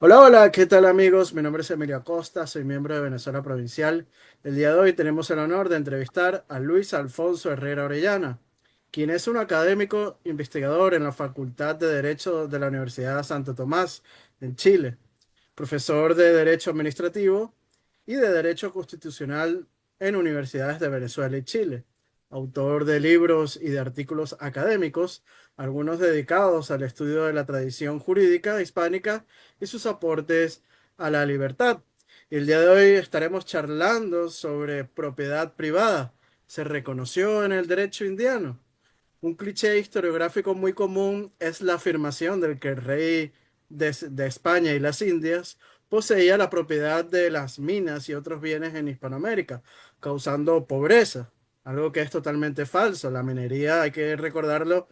Hola, hola, ¿qué tal amigos? Mi nombre es Emilio Acosta, soy miembro de Venezuela Provincial. El día de hoy tenemos el honor de entrevistar a Luis Alfonso Herrera Orellana, quien es un académico investigador en la Facultad de Derecho de la Universidad Santo Tomás, en Chile, profesor de Derecho Administrativo y de Derecho Constitucional en universidades de Venezuela y Chile, autor de libros y de artículos académicos, algunos dedicados al estudio de la tradición jurídica hispánica y sus aportes a la libertad. Y el día de hoy estaremos charlando sobre propiedad privada. ¿Se reconoció en el derecho indiano? Un cliché historiográfico muy común es la afirmación del que el rey de España y las Indias poseía la propiedad de las minas y otros bienes en Hispanoamérica, causando pobreza, algo que es totalmente falso. La minería, hay que recordarlo,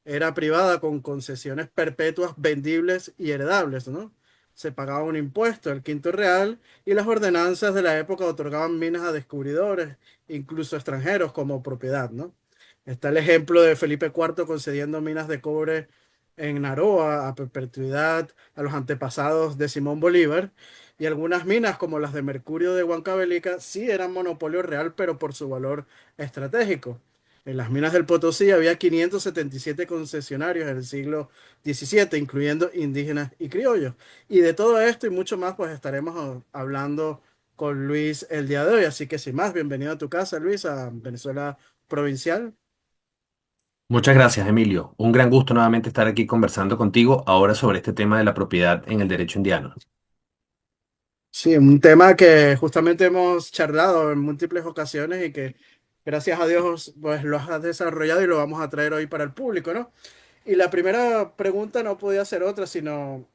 era privada con concesiones perpetuas vendibles y heredables, ¿no? Se pagaba un impuesto, el quinto real, y las ordenanzas de la época otorgaban minas a descubridores, incluso extranjeros, como propiedad, ¿no? Está el ejemplo de Felipe IV concediendo minas de cobre en Naroa a perpetuidad a los antepasados de Simón Bolívar. Y algunas minas, como las de mercurio de Huancavelica, sí eran monopolio real, pero por su valor estratégico. En las minas del Potosí había 577 concesionarios en el siglo XVII, incluyendo indígenas y criollos. Y de todo esto y mucho más, pues estaremos hablando con Luis el día de hoy. Así que sin más, bienvenido a tu casa, Luis, a Venezuela Provincial. Muchas gracias, Emilio. Un gran gusto nuevamente estar aquí conversando contigo ahora sobre este tema de la propiedad en el derecho indiano. Sí, un tema que justamente hemos charlado en múltiples ocasiones y que gracias a Dios pues lo has desarrollado y lo vamos a traer hoy para el público, ¿no? Y la primera pregunta no podía ser otra, sino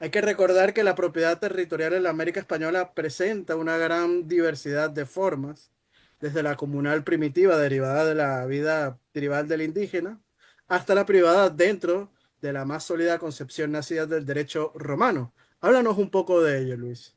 hay que recordar que la propiedad territorial en la América Española presenta una gran diversidad de formas, desde la comunal primitiva derivada de la vida tribal del indígena, hasta la privada dentro de la más sólida concepción nacida del derecho romano. Háblanos un poco de ello, Luis.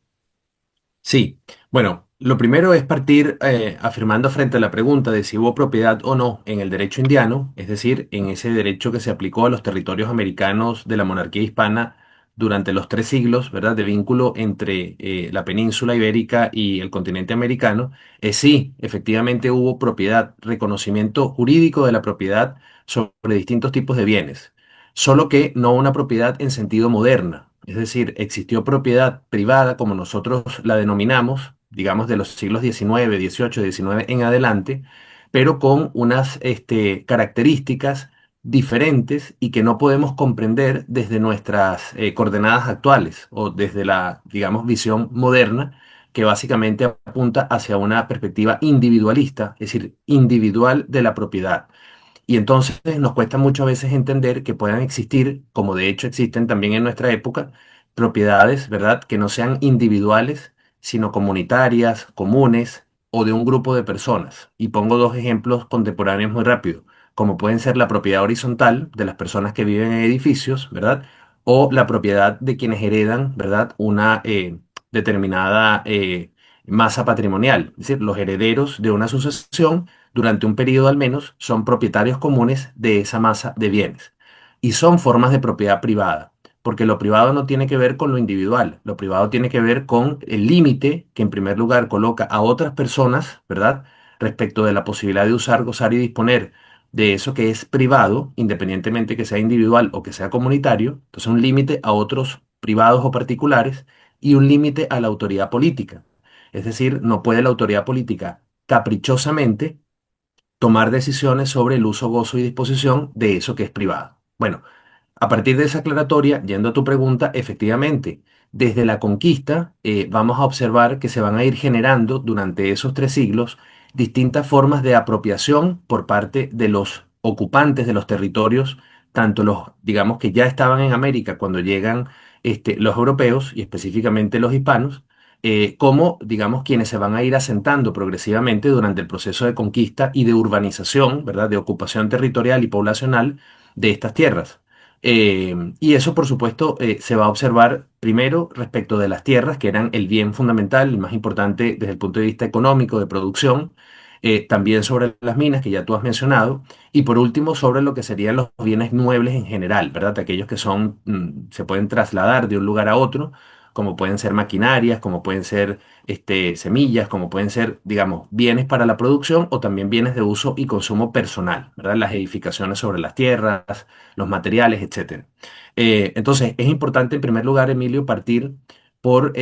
Sí, bueno, lo primero es partir afirmando frente a la pregunta de si hubo propiedad o no en el derecho indiano, es decir, en ese derecho que se aplicó a los territorios americanos de la monarquía hispana durante los 3 siglos, ¿verdad?, de vínculo entre la península ibérica y el continente americano. Sí, efectivamente hubo propiedad, reconocimiento jurídico de la propiedad sobre distintos tipos de bienes, solo que no una propiedad en sentido moderna. Es decir, existió propiedad privada, como nosotros la denominamos, digamos de los siglos XIX, XVIII, XIX en adelante, pero con unas características diferentes y que no podemos comprender desde nuestras coordenadas actuales o desde la, digamos, visión moderna, que básicamente apunta hacia una perspectiva individualista, es decir, individual de la propiedad. Y entonces nos cuesta muchas veces entender que puedan existir, como de hecho existen también en nuestra época, propiedades, ¿verdad?, que no sean individuales, sino comunitarias, comunes o de un grupo de personas. Y pongo dos ejemplos contemporáneos muy rápido, como pueden ser la propiedad horizontal de las personas que viven en edificios, ¿verdad? O la propiedad de quienes heredan, ¿verdad?, una determinada masa patrimonial. Es decir, los herederos de una sucesión durante un periodo al menos, son propietarios comunes de esa masa de bienes. Y son formas de propiedad privada, porque lo privado no tiene que ver con lo individual, lo privado tiene que ver con el límite que en primer lugar coloca a otras personas, ¿verdad? Respecto de la posibilidad de usar, gozar y disponer de eso que es privado, independientemente que sea individual o que sea comunitario. Entonces un límite a otros privados o particulares y un límite a la autoridad política. Es decir, no puede la autoridad política caprichosamente tomar decisiones sobre el uso, gozo y disposición de eso que es privado. Bueno, a partir de esa aclaratoria, yendo a tu pregunta, efectivamente, desde la conquista vamos a observar que se van a ir generando durante esos 3 siglos distintas formas de apropiación por parte de los ocupantes de los territorios, tanto los, digamos, que ya estaban en América cuando llegan los europeos y específicamente los hispanos, como, digamos, quienes se van a ir asentando progresivamente durante el proceso de conquista y de urbanización, ¿verdad?, de ocupación territorial y poblacional de estas tierras. Y eso, por supuesto, se va a observar primero respecto de las tierras, que eran el bien fundamental, el más importante desde el punto de vista económico, de producción. también sobre las minas que ya tú has mencionado, y por último sobre lo que serían los bienes muebles en general, ¿verdad? Aquellos que son, se pueden trasladar de un lugar a otro, como pueden ser maquinarias, como pueden ser semillas, como pueden ser, digamos, bienes para la producción o también bienes de uso y consumo personal, ¿verdad? Las edificaciones sobre las tierras, los materiales, etcétera. Entonces, es importante en primer lugar, Emilio, partir por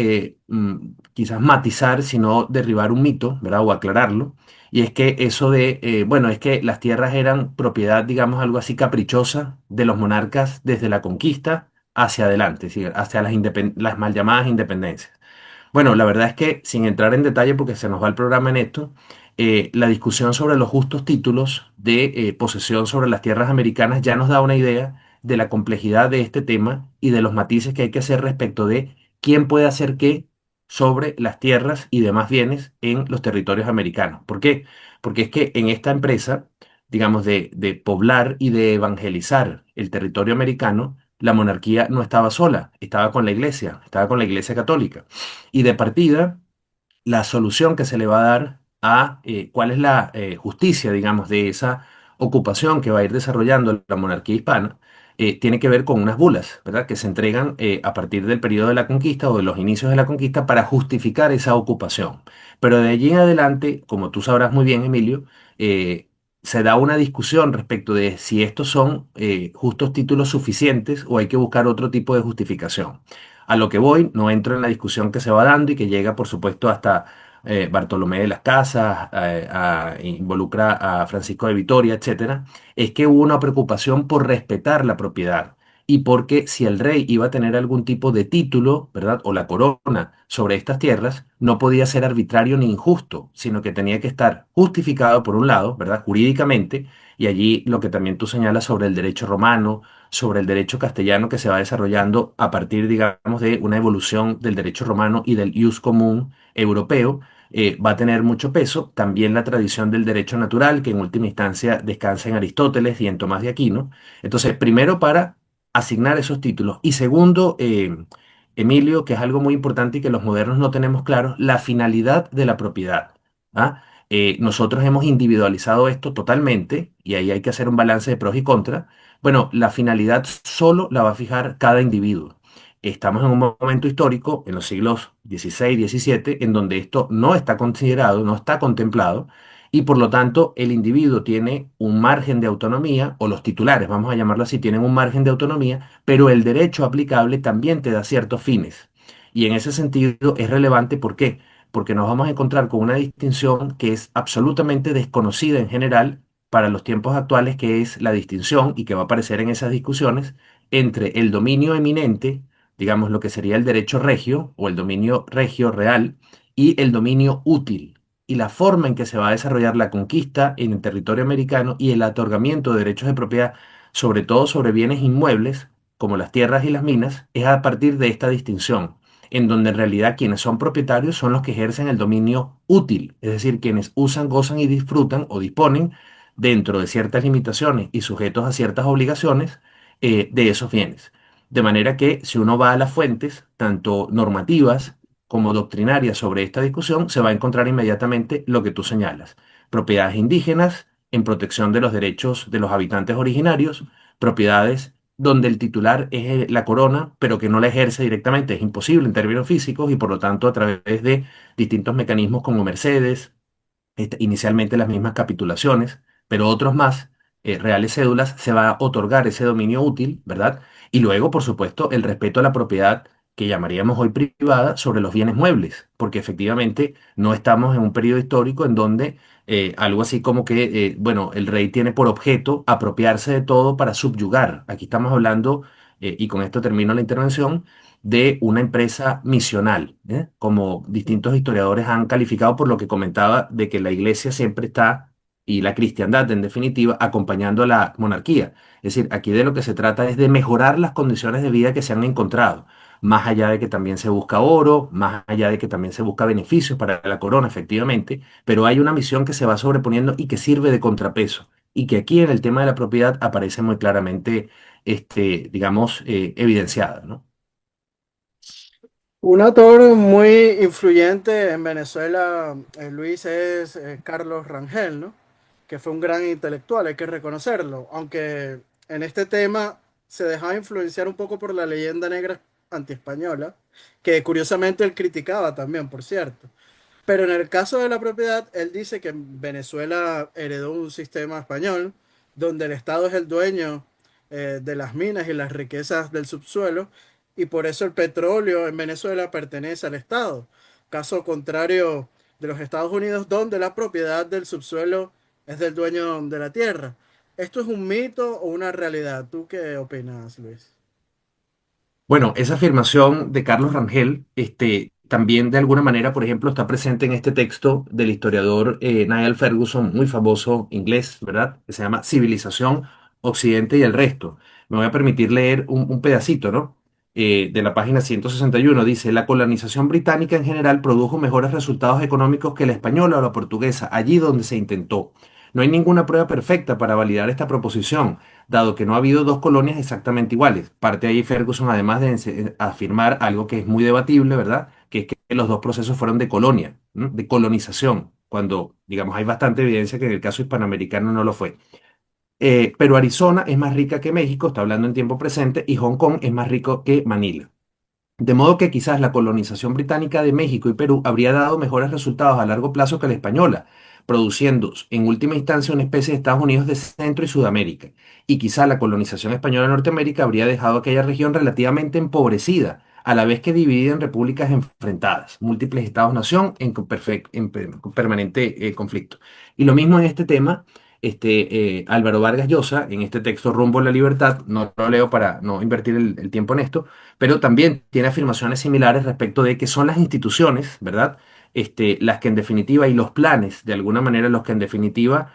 quizás matizar, sino derribar un mito, ¿verdad? O aclararlo. Y es que eso de, bueno, es que las tierras eran propiedad, digamos, algo así caprichosa de los monarcas desde la conquista hacia adelante, ¿sí? Hacia las mal llamadas independencias. Bueno, la verdad es que sin entrar en detalle, porque se nos va el programa en esto, la discusión sobre los justos títulos de posesión sobre las tierras americanas ya nos da una idea de la complejidad de este tema y de los matices que hay que hacer respecto de quién puede hacer qué sobre las tierras y demás bienes en los territorios americanos. ¿Por qué? Porque es que en esta empresa, digamos, de poblar y de evangelizar el territorio americano, la monarquía no estaba sola, estaba con la iglesia católica. Y de partida, la solución que se le va a dar a cuál es la justicia, digamos, de esa ocupación que va a ir desarrollando la monarquía hispana, tiene que ver con unas bulas, ¿verdad? Que se entregan a partir del periodo de la conquista o de los inicios de la conquista para justificar esa ocupación. Pero de allí en adelante, como tú sabrás muy bien, Emilio, se da una discusión respecto de si estos son justos títulos suficientes o hay que buscar otro tipo de justificación. A lo que voy, no entro en la discusión que se va dando y que llega, por supuesto, hasta Bartolomé de las Casas, involucra a Francisco de Vitoria, etcétera, es que hubo una preocupación por respetar la propiedad y porque si el rey iba a tener algún tipo de título, ¿verdad? O la corona sobre estas tierras, no podía ser arbitrario ni injusto, sino que tenía que estar justificado por un lado, ¿verdad? Jurídicamente, y allí lo que también tú señalas sobre el derecho romano, sobre el derecho castellano que se va desarrollando a partir, digamos, de una evolución del derecho romano y del ius común europeo, va a tener mucho peso. También la tradición del derecho natural, que en última instancia descansa en Aristóteles y en Tomás de Aquino. Entonces, primero para asignar esos títulos y segundo, Emilio, que es algo muy importante y que los modernos no tenemos claro, la finalidad de la propiedad. ¿Ah? Nosotros hemos individualizado esto totalmente y ahí hay que hacer un balance de pros y contras. Bueno, la finalidad solo la va a fijar cada individuo. Estamos en un momento histórico, en los siglos XVI, XVII, en donde esto no está considerado, no está contemplado, y por lo tanto el individuo tiene un margen de autonomía, o los titulares, vamos a llamarlo así, tienen un margen de autonomía, pero el derecho aplicable también te da ciertos fines. Y en ese sentido es relevante, ¿por qué? Porque nos vamos a encontrar con una distinción que es absolutamente desconocida en general para los tiempos actuales, que es la distinción, y que va a aparecer en esas discusiones, entre el dominio eminente, digamos lo que sería el derecho regio o el dominio regio real, y el dominio útil, y la forma en que se va a desarrollar la conquista en el territorio americano y el otorgamiento de derechos de propiedad, sobre todo sobre bienes inmuebles, como las tierras y las minas, es a partir de esta distinción, en donde en realidad quienes son propietarios son los que ejercen el dominio útil, es decir, quienes usan, gozan y disfrutan o disponen dentro de ciertas limitaciones y sujetos a ciertas obligaciones de esos bienes. De manera que si uno va a las fuentes, tanto normativas como doctrinarias sobre esta discusión, se va a encontrar inmediatamente lo que tú señalas. Propiedades indígenas en protección de los derechos de los habitantes originarios, propiedades donde el titular es la corona, pero que no la ejerce directamente. Es imposible en términos físicos y por lo tanto a través de distintos mecanismos como Mercedes, inicialmente las mismas capitulaciones, pero otros más, reales cédulas, se va a otorgar ese dominio útil, ¿verdad? Y luego, por supuesto, el respeto a la propiedad que llamaríamos hoy privada sobre los bienes muebles, porque efectivamente no estamos en un periodo histórico en donde algo así como que, bueno, el rey tiene por objeto apropiarse de todo para subyugar. Aquí estamos hablando, y con esto termino la intervención, de una empresa misional, como distintos historiadores han calificado por lo que comentaba de que la iglesia siempre está, y la cristiandad en definitiva, acompañando a la monarquía. Es decir, aquí de lo que se trata es de mejorar las condiciones de vida que se han encontrado, más allá de que también se busca oro, más allá de que también se busca beneficios para la corona, efectivamente, pero hay una misión que se va sobreponiendo y que sirve de contrapeso, y que aquí en el tema de la propiedad aparece muy claramente, digamos, evidenciada, ¿no? Un autor muy influyente en Venezuela, Luis, es Carlos Rangel, ¿no? Que fue un gran intelectual, hay que reconocerlo, aunque en este tema se dejaba influenciar un poco por la leyenda negra antiespañola, que curiosamente él criticaba también, por cierto. Pero en el caso de la propiedad, él dice que Venezuela heredó un sistema español donde el Estado es el dueño de las minas y las riquezas del subsuelo y por eso el petróleo en Venezuela pertenece al Estado. Caso contrario de los Estados Unidos, donde la propiedad del subsuelo es del dueño de la tierra. ¿Esto es un mito o una realidad? ¿Tú qué opinas, Luis? Bueno, esa afirmación de Carlos Rangel, también de alguna manera, por ejemplo, está presente en este texto del historiador Niall Ferguson, muy famoso inglés, ¿verdad? Que se llama Civilización, Occidente y el resto. Me voy a permitir leer un pedacito, ¿no? De la página 161. Dice, la colonización británica en general produjo mejores resultados económicos que la española o la portuguesa, allí donde se intentó. No hay ninguna prueba perfecta para validar esta proposición dado que no ha habido dos colonias exactamente iguales. Parte ahí Ferguson, además de afirmar algo que es muy debatible, ¿verdad? Que es que los dos procesos fueron de colonia, ¿no? De colonización, cuando, digamos, hay bastante evidencia que en el caso hispanoamericano no lo fue. Pero Arizona es más rica que México, está hablando en tiempo presente, y Hong Kong es más rico que Manila. De modo que quizás la colonización británica de México y Perú habría dado mejores resultados a largo plazo que la española, produciendo en última instancia una especie de Estados Unidos de Centro y Sudamérica. Y quizás la colonización española de Norteamérica habría dejado aquella región relativamente empobrecida, a la vez que dividida en repúblicas enfrentadas, múltiples estados-nación en permanente conflicto. Y lo mismo en este tema. Álvaro Vargas Llosa, en este texto Rumbo a la Libertad, no lo leo para no invertir el tiempo en esto, pero también tiene afirmaciones similares respecto de que son las instituciones, ¿verdad? Las que en definitiva, y los planes, de alguna manera, los que en definitiva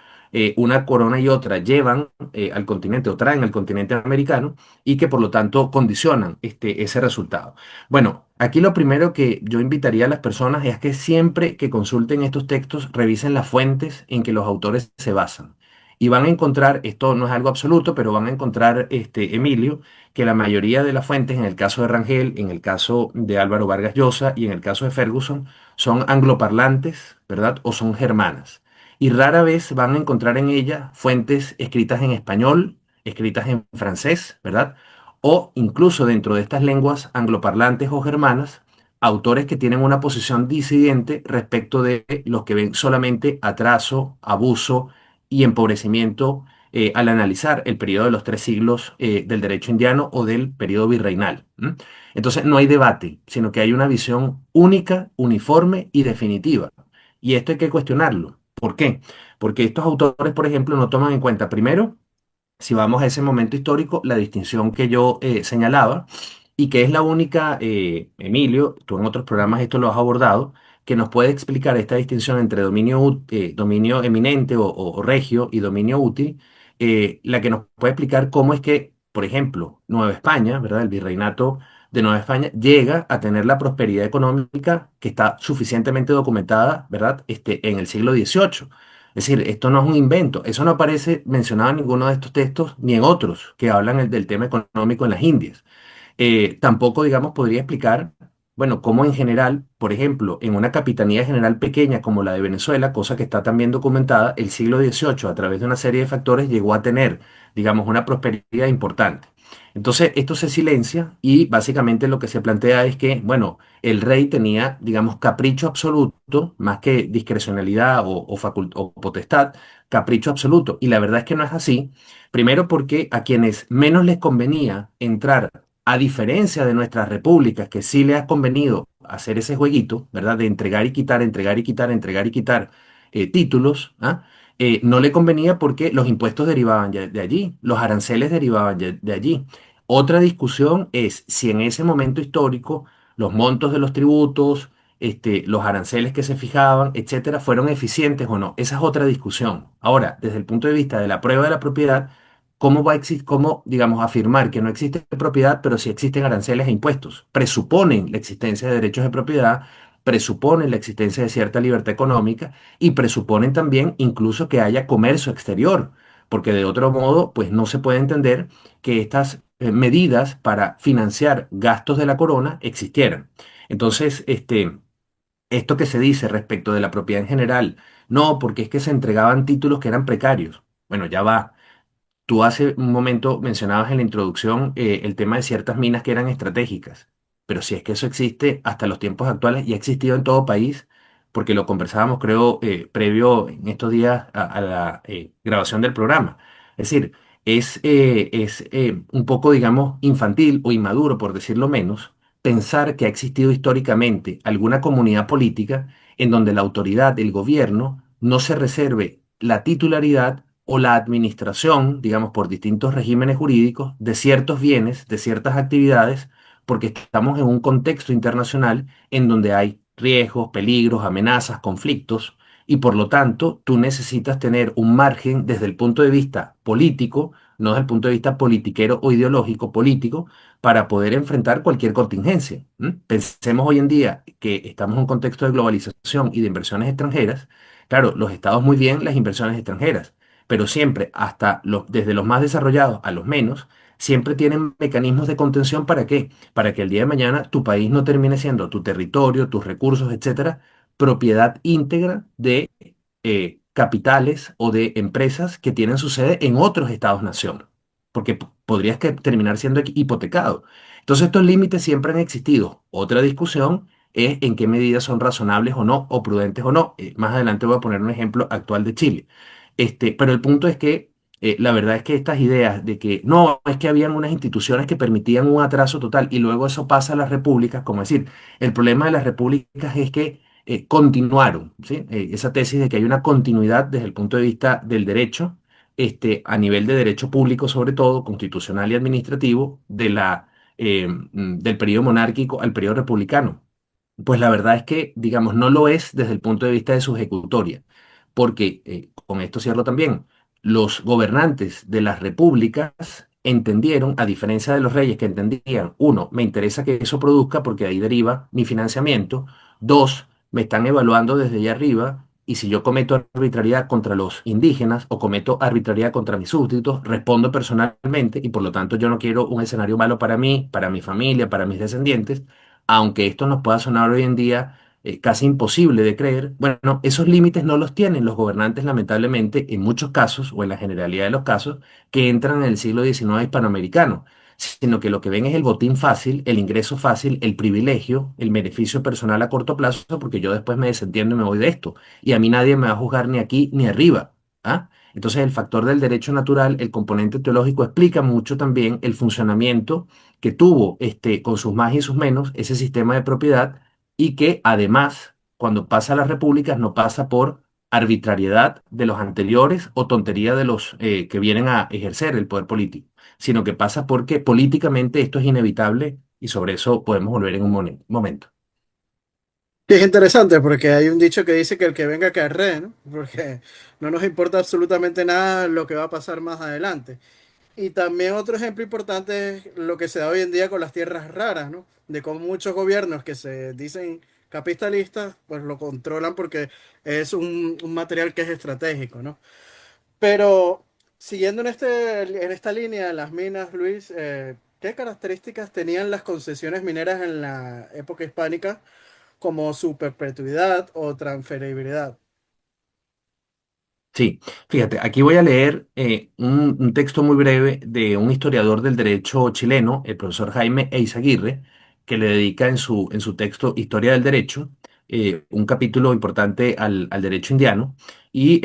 una corona y otra llevan al continente o traen al continente americano y que por lo tanto condicionan ese resultado. Bueno, aquí lo primero que yo invitaría a las personas es que siempre que consulten estos textos revisen las fuentes en que los autores se basan. Y van a encontrar, esto no es algo absoluto, pero van a encontrar, Emilio, que la mayoría de las fuentes, en el caso de Rangel, en el caso de Álvaro Vargas Llosa y en el caso de Ferguson, son angloparlantes, ¿verdad? O son germanas. Y rara vez van a encontrar en ella fuentes escritas en español, escritas en francés, ¿verdad? O incluso dentro de estas lenguas angloparlantes o germanas, autores que tienen una posición disidente respecto de los que ven solamente atraso, abuso y empobrecimiento al analizar el periodo de los 3 siglos del derecho indiano o del periodo virreinal. ¿M? Entonces no hay debate, sino que hay una visión única, uniforme y definitiva. Y esto hay que cuestionarlo. ¿Por qué? Porque estos autores, por ejemplo, no toman en cuenta, primero, si vamos a ese momento histórico, la distinción que yo señalaba y que es la única, Emilio, tú en otros programas esto lo has abordado, que nos puede explicar esta distinción entre dominio eminente o regio y dominio útil, la que nos puede explicar cómo es que, por ejemplo, Nueva España, ¿verdad? El virreinato de Nueva España llega a tener la prosperidad económica que está suficientemente documentada, ¿verdad? En el siglo XVIII. Es decir, esto no es un invento, eso no aparece mencionado en ninguno de estos textos ni en otros que hablan del tema económico en las Indias. Tampoco, digamos, podría explicar, bueno, cómo en general, por ejemplo, en una capitanía general pequeña como la de Venezuela, cosa que está también documentada, el siglo XVIII, a través de una serie de factores, llegó a tener, digamos, una prosperidad importante. Entonces, esto se silencia y básicamente lo que se plantea es que, bueno, el rey tenía, digamos, capricho absoluto, más que discrecionalidad o potestad, capricho absoluto. Y la verdad es que no es así. Primero porque a quienes menos les convenía entrar, a diferencia de nuestras repúblicas, que sí les ha convenido hacer ese jueguito, ¿verdad? De entregar y quitar, entregar y quitar, entregar y quitar títulos, ¿ah? No le convenía porque los impuestos derivaban ya de allí, los aranceles derivaban ya de allí. Otra discusión es si en ese momento histórico los montos de los tributos, los aranceles que se fijaban, etcétera, fueron eficientes o no. Esa es otra discusión. Ahora, desde el punto de vista de la prueba de la propiedad, ¿cómo, digamos, afirmar que no existe propiedad, pero sí existen aranceles e impuestos? Presuponen la existencia de derechos de propiedad, presuponen la existencia de cierta libertad económica y presuponen también incluso que haya comercio exterior, porque de otro modo, pues no se puede entender que estas medidas para financiar gastos de la corona existieran. Entonces, esto que se dice respecto de la propiedad en general, no, porque es que se entregaban títulos que eran precarios. Bueno, ya va. Tú hace un momento mencionabas en la introducción el tema de ciertas minas que eran estratégicas, pero si es que eso existe hasta los tiempos actuales y ha existido en todo país, porque lo conversábamos, creo, previo en estos días a la grabación del programa. Es decir, es un poco, digamos, infantil o inmaduro, por decirlo menos, pensar que ha existido históricamente alguna comunidad política en donde la autoridad, el gobierno, no se reserve la titularidad o la administración, digamos, por distintos regímenes jurídicos de ciertos bienes, de ciertas actividades, porque estamos en un contexto internacional en donde hay riesgos, peligros, amenazas, conflictos, y por lo tanto tú necesitas tener un margen desde el punto de vista político, no desde el punto de vista politiquero o ideológico, político, para poder enfrentar cualquier contingencia. ¿M? Pensemos hoy en día que estamos en un contexto de globalización y de inversiones extranjeras. Claro, los estados muy bien las inversiones extranjeras, pero siempre, desde los más desarrollados a los menos, siempre tienen mecanismos de contención. ¿Para qué? Para que el día de mañana tu país no termine siendo tu territorio, tus recursos, etcétera, propiedad íntegra de capitales o de empresas que tienen su sede en otros estados-nación, porque podrías terminar siendo hipotecado. Entonces, estos límites siempre han existido. Otra discusión es en qué medidas son razonables o no, o prudentes o no. Más adelante voy a poner un ejemplo actual de Chile. Pero el punto es que la verdad es que estas ideas de que no, es que habían unas instituciones que permitían un atraso total y luego eso pasa a las repúblicas, como decir, el problema de las repúblicas es que continuaron, ¿sí? Esa tesis de que hay una continuidad desde el punto de vista del derecho, a nivel de derecho público sobre todo, constitucional y administrativo, del periodo monárquico al periodo republicano. Pues la verdad es que, digamos, no lo es desde el punto de vista de su ejecutoria, porque, con esto cierro también, los gobernantes de las repúblicas entendieron, a diferencia de los reyes que entendían, uno, me interesa que eso produzca porque de ahí deriva mi financiamiento, dos, me están evaluando desde allá arriba y si yo cometo arbitrariedad contra los indígenas o cometo arbitrariedad contra mis súbditos, respondo personalmente y por lo tanto yo no quiero un escenario malo para mí, para mi familia, para mis descendientes, aunque esto nos pueda sonar hoy en día casi imposible de creer. Bueno, esos límites no los tienen los gobernantes, lamentablemente, en muchos casos, o en la generalidad de los casos, que entran en el siglo XIX hispanoamericano, sino que lo que ven es el botín fácil, el ingreso fácil, el privilegio, el beneficio personal a corto plazo, porque yo después me desentiendo y me voy de esto. Y a mí nadie me va a juzgar ni aquí ni arriba. ¿Ah? Entonces, el factor del derecho natural, el componente teológico, explica mucho también el funcionamiento que tuvo con sus más y sus menos ese sistema de propiedad y que además, cuando pasa a las repúblicas, no pasa por arbitrariedad de los anteriores o tontería de los que vienen a ejercer el poder político, sino que pasa porque políticamente esto es inevitable y sobre eso podemos volver en un momento. Y es interesante porque hay un dicho que dice que el que venga que arree, ¿no? Porque no nos importa absolutamente nada lo que va a pasar más adelante. Y también otro ejemplo importante es lo que se da hoy en día con las tierras raras, ¿no? De cómo muchos gobiernos que se dicen capitalistas, pues lo controlan porque es un material que es estratégico, ¿no? Pero siguiendo en esta línea de las minas, Luis, ¿qué características tenían las concesiones mineras en la época hispánica como su perpetuidad o transferibilidad? Sí, fíjate, aquí voy a leer un texto muy breve de un historiador del derecho chileno, el profesor Jaime Eizaguirre, que le dedica en su texto Historia del Derecho, un capítulo importante al derecho indiano, y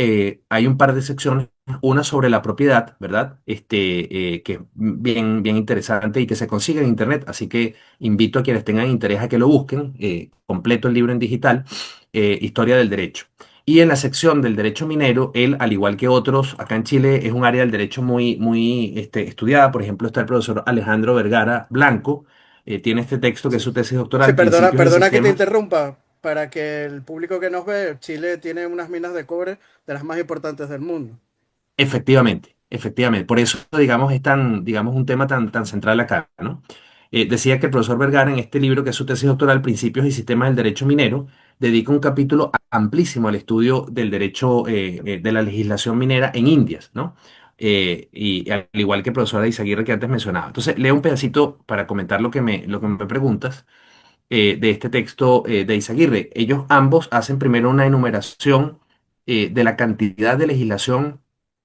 hay un par de secciones, una sobre la propiedad, ¿verdad? Que es bien, bien interesante y que se consigue en internet, así que invito a quienes tengan interés a que lo busquen, completo el libro en digital, Historia del Derecho. Y en la sección del derecho minero, él, al igual que otros, acá en Chile es un área del derecho muy, muy estudiada. Por ejemplo, está el profesor Alejandro Vergara Blanco, tiene este texto que es Sí, su tesis sí, doctoral, perdona, Principios y perdona que te Sistemas. interrumpa. Para que el público que nos ve, Chile tiene unas minas de cobre de las más importantes del mundo. Efectivamente, efectivamente. Por eso, digamos, es tan, digamos, un tema tan, tan central acá, ¿no? Decía que el profesor Vergara en este libro, que es su tesis doctoral, Principios y Sistemas del Derecho Minero, dedica un capítulo amplísimo al estudio del derecho, de la legislación minera en Indias, ¿no? Y al igual que el profesor Izaguirre que antes mencionaba. Entonces, leo un pedacito para comentar lo que me preguntas. de este texto de Izaguirre. Ellos ambos hacen primero una enumeración de la cantidad de legislación,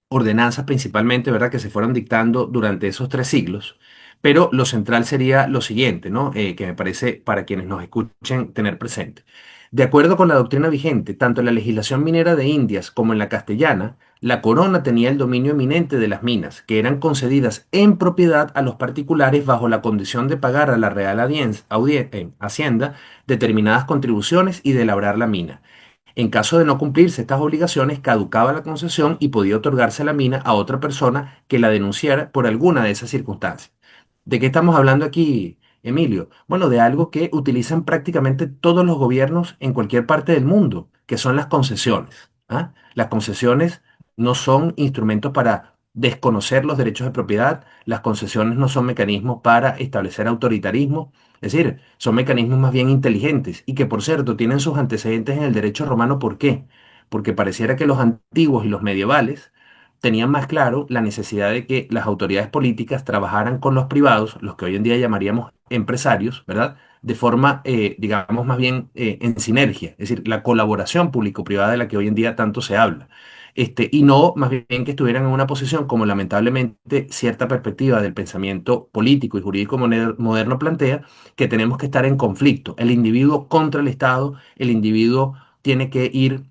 ordenanzas principalmente, ¿verdad?, que se fueron dictando durante esos 3 siglos. Pero lo central sería lo siguiente, ¿no? Que me parece para quienes nos escuchen tener presente. De acuerdo con la doctrina vigente, tanto en la legislación minera de Indias como en la castellana, la corona tenía el dominio eminente de las minas, que eran concedidas en propiedad a los particulares bajo la condición de pagar a la Real Hacienda determinadas contribuciones y de labrar la mina. En caso de no cumplirse estas obligaciones, caducaba la concesión y podía otorgarse la mina a otra persona que la denunciara por alguna de esas circunstancias. ¿De qué estamos hablando aquí, Emilio? Bueno, de algo que utilizan prácticamente todos los gobiernos en cualquier parte del mundo, que son las concesiones. ¿Ah? Las concesiones no son instrumentos para desconocer los derechos de propiedad, las concesiones no son mecanismos para establecer autoritarismo, es decir, son mecanismos más bien inteligentes y que, por cierto, tienen sus antecedentes en el derecho romano. ¿Por qué? Porque pareciera que los antiguos y los medievales tenían más claro la necesidad de que las autoridades políticas trabajaran con los privados, los que hoy en día llamaríamos empresarios, ¿verdad? De forma, digamos, más bien en sinergia, es decir, la colaboración público-privada de la que hoy en día tanto se habla. Y no más bien que estuvieran en una posición como lamentablemente cierta perspectiva del pensamiento político y jurídico moderno plantea, que tenemos que estar en conflicto, el individuo contra el Estado, el individuo tiene que ir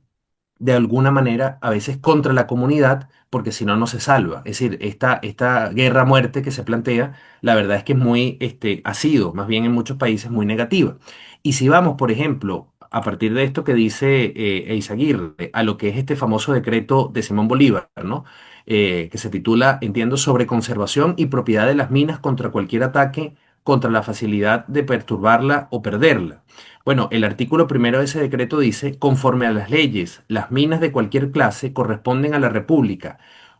de alguna manera, a veces contra la comunidad, porque si no, no se salva. Es decir, esta guerra a muerte que se plantea, la verdad es que es muy, ha sido, más bien en muchos países, muy negativa. Y si vamos, por ejemplo, a partir de esto que dice Eizaguirre, a lo que es este famoso decreto de Simón Bolívar, ¿no? Que se titula, entiendo, sobre conservación y propiedad de las minas contra cualquier ataque, contra la facilidad de perturbarla o perderla. Bueno, el artículo primero de ese decreto dice, conforme a las leyes, las minas de cualquier clase corresponden a la República,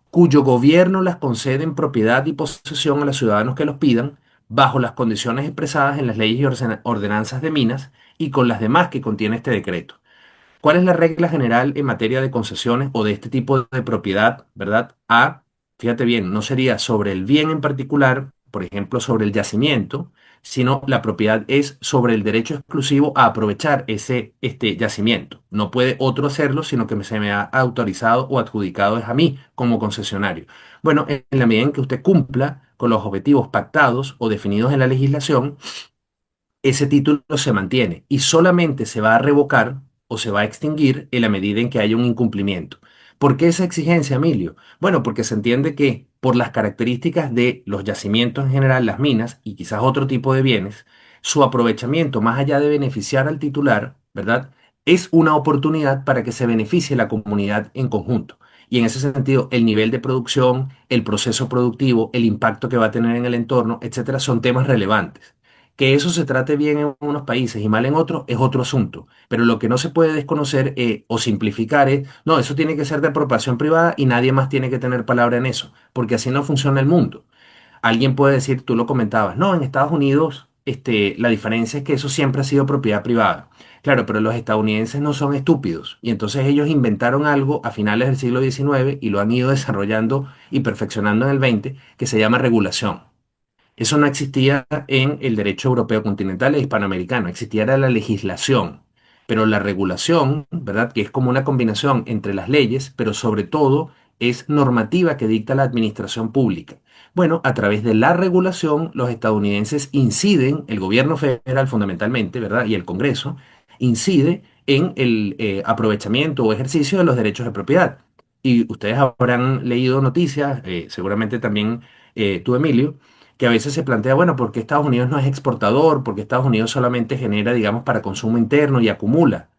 cuyo gobierno las concede en propiedad y posesión a los ciudadanos que los pidan, bajo las condiciones expresadas en las leyes y ordenanzas de minas y con las demás que contiene este decreto. ¿Cuál es la regla general en materia de concesiones o de este tipo de propiedad, verdad? A, fíjate bien, no sería sobre el bien en particular, por ejemplo, sobre el yacimiento, sino la propiedad es sobre el derecho exclusivo a aprovechar este yacimiento. No puede otro hacerlo, sino que se me ha autorizado o adjudicado es a mí como concesionario. Bueno, en la medida en que usted cumpla con los objetivos pactados o definidos en la legislación, ese título se mantiene y solamente se va a revocar o se va a extinguir en la medida en que haya un incumplimiento. ¿Por qué esa exigencia, Emilio? Bueno, porque se entiende que por las características de los yacimientos en general, las minas y quizás otro tipo de bienes, su aprovechamiento, más allá de beneficiar al titular, ¿verdad? Es una oportunidad para que se beneficie la comunidad en conjunto. Y en ese sentido, el nivel de producción, el proceso productivo, el impacto que va a tener en el entorno, etcétera, son temas relevantes. Que eso se trate bien en unos países y mal en otros es otro asunto. Pero lo que no se puede desconocer o simplificar es, no, eso tiene que ser de apropiación privada y nadie más tiene que tener palabra en eso, porque así no funciona el mundo. Alguien puede decir, tú lo comentabas, no, en Estados Unidos la diferencia es que eso siempre ha sido propiedad privada. Claro, pero los estadounidenses no son estúpidos y entonces ellos inventaron algo a finales del siglo XIX y lo han ido desarrollando y perfeccionando en el XX que se llama regulación. Eso no existía en el derecho europeo continental e hispanoamericano, existía era la legislación, pero la regulación, ¿verdad? Que es como una combinación entre las leyes, pero sobre todo es normativa que dicta la administración pública. Bueno, a través de la regulación, los estadounidenses inciden, el gobierno federal fundamentalmente, ¿verdad? Y el Congreso, incide en el aprovechamiento o ejercicio de los derechos de propiedad. Y ustedes habrán leído noticias, seguramente también tú, Emilio, que a veces se plantea, bueno, ¿por qué Estados Unidos no es exportador? ¿Por qué Estados Unidos solamente genera, digamos, para consumo interno y acumula?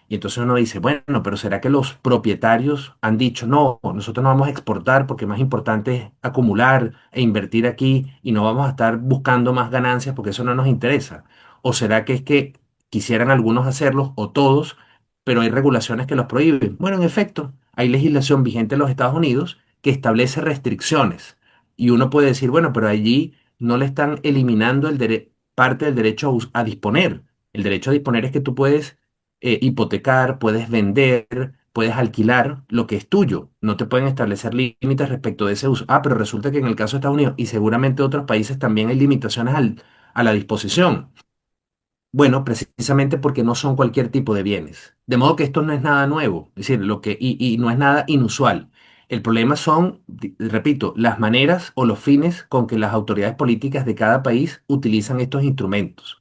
Y entonces uno dice, bueno, pero ¿será que los propietarios han dicho, no, nosotros no vamos a exportar porque más importante es acumular e invertir aquí y no vamos a estar buscando más ganancias porque eso no nos interesa? ¿O será que es que quisieran algunos hacerlos o todos, pero hay regulaciones que los prohíben? Bueno, en efecto, hay legislación vigente en los Estados Unidos que establece restricciones. Y uno puede decir, bueno, pero allí no le están eliminando parte del derecho a disponer. El derecho a disponer es que tú puedes hipotecar, puedes vender, puedes alquilar lo que es tuyo. No te pueden establecer límites respecto de ese uso. Ah, pero resulta que en el caso de Estados Unidos y seguramente otros países también hay limitaciones a la disposición. Bueno, precisamente porque no son cualquier tipo de bienes. De modo que esto no es nada nuevo, es decir, y no es nada inusual. El problema son, repito, las maneras o los fines con que las autoridades políticas de cada país utilizan estos instrumentos.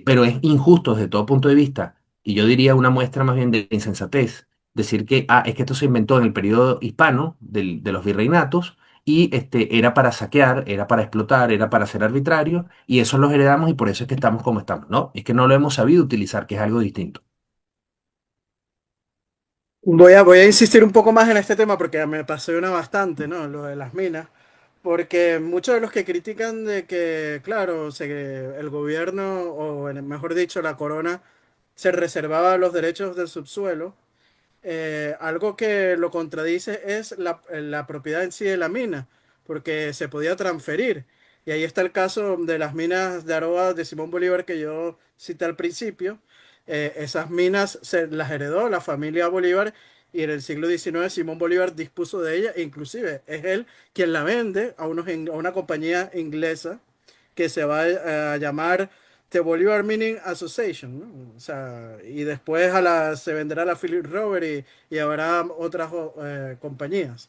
Pero es injusto desde todo punto de vista, y yo diría una muestra más bien de insensatez, decir que es que esto se inventó en el periodo hispano de los virreinatos y era para saquear, era para explotar, era para ser arbitrario, y eso los heredamos y por eso es que estamos como estamos, ¿no? Es que no lo hemos sabido utilizar, que es algo distinto. Voy a insistir un poco más en este tema porque me apasiona bastante, ¿no? Lo de las minas. Porque muchos de los que critican de que, claro, el gobierno, mejor dicho, la corona, se reservaba los derechos del subsuelo, algo que lo contradice es la propiedad en sí de la mina, porque se podía transferir. Y ahí está el caso de las minas de Aroa de Simón Bolívar que yo cité al principio. Esas minas se las heredó la familia Bolívar y en el siglo XIX Simón Bolívar dispuso de ellas, e inclusive es él quien la vende a una compañía inglesa que se va a llamar The Bolívar Mining Association, ¿no? O sea, y después se venderá la Philip Robert y habrá otras compañías.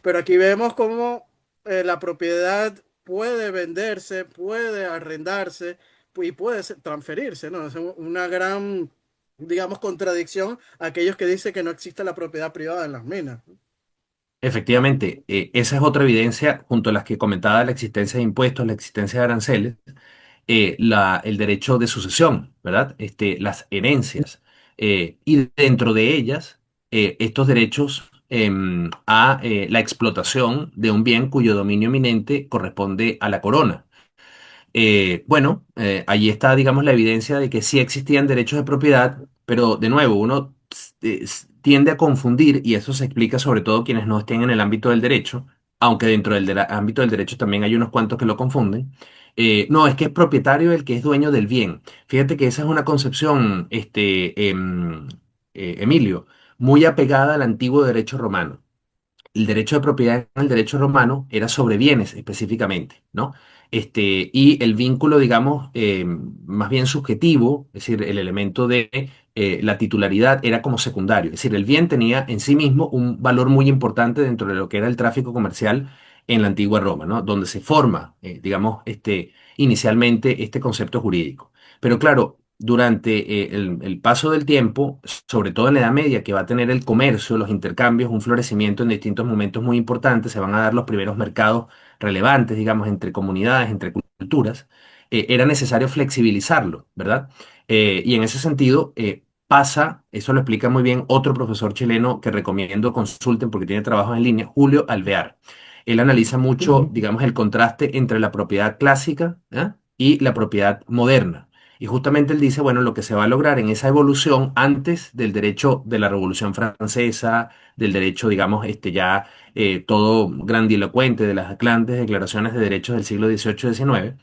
Pero aquí vemos cómo la propiedad puede venderse, puede arrendarse y puede transferirse, ¿no? Es una gran, digamos, contradicción a aquellos que dicen que no existe la propiedad privada en las minas. Efectivamente, esa es otra evidencia, junto a las que comentaba la existencia de impuestos, la existencia de aranceles, el derecho de sucesión, ¿verdad? Las herencias. Y dentro de ellas, estos derechos a la explotación de un bien cuyo dominio eminente corresponde a la corona. Allí está, digamos, la evidencia de que sí existían derechos de propiedad, pero de nuevo, uno tiende a confundir, y eso se explica sobre todo quienes no estén en el ámbito del derecho, aunque dentro del ámbito del derecho también hay unos cuantos que lo confunden. No, es que es propietario el que es dueño del bien. Fíjate que esa es una concepción, Emilio, muy apegada al antiguo derecho romano. El derecho de propiedad en el derecho romano era sobre bienes específicamente, ¿no? Y el vínculo, digamos, más bien subjetivo, es decir, el elemento de la titularidad era como secundario, es decir, el bien tenía en sí mismo un valor muy importante dentro de lo que era el tráfico comercial en la antigua Roma, ¿no? Donde se forma, digamos, inicialmente este concepto jurídico. Pero claro, durante el paso del tiempo, sobre todo en la Edad Media, que va a tener el comercio, los intercambios, un florecimiento en distintos momentos muy importantes, se van a dar los primeros mercados relevantes, digamos, entre comunidades, entre culturas, era necesario flexibilizarlo, ¿verdad? Y en ese sentido, pasa, eso lo explica muy bien otro profesor chileno que recomiendo consulten porque tiene trabajos en línea, Julio Alvear. Él analiza mucho, digamos, el contraste entre la propiedad clásica, ¿ah? Y la propiedad moderna. Y justamente él dice, bueno, lo que se va a lograr en esa evolución antes del derecho de la Revolución Francesa, del derecho, digamos, ya todo grandilocuente de las grandes declaraciones de derechos del siglo XVIII-XIX,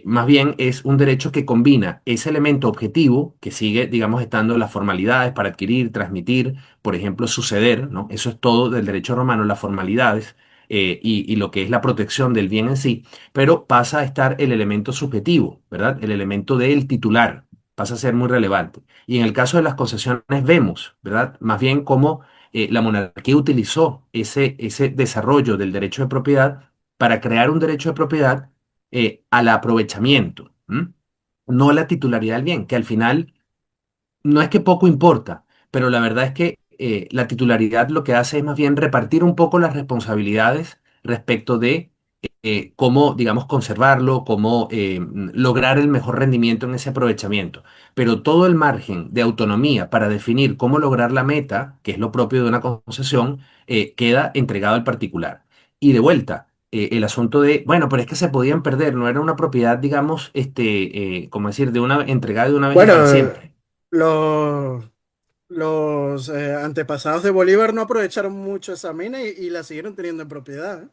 más bien es un derecho que combina ese elemento objetivo, que sigue, digamos, estando las formalidades para adquirir, transmitir, por ejemplo, suceder, ¿no? Eso es todo del derecho romano, las formalidades y lo que es la protección del bien en sí, pero pasa a estar el elemento subjetivo, ¿verdad? El elemento del titular pasa a ser muy relevante. Y en el caso de las concesiones vemos, ¿verdad? Más bien cómo la monarquía utilizó ese desarrollo del derecho de propiedad para crear un derecho de propiedad al aprovechamiento, ¿m? No a la titularidad del bien, que al final no es que poco importa, pero la verdad es que la titularidad lo que hace es más bien repartir un poco las responsabilidades respecto de cómo, digamos, conservarlo, cómo lograr el mejor rendimiento en ese aprovechamiento. Pero todo el margen de autonomía para definir cómo lograr la meta, que es lo propio de una concesión, queda entregado al particular. Y de vuelta. El asunto de, bueno, pero es que se podían perder, no era una propiedad, digamos, como decir, de una entregada de una vez y para Bueno, siempre. los, los antepasados de Bolívar no aprovecharon mucho esa mina y la siguieron teniendo en propiedad, ¿eh?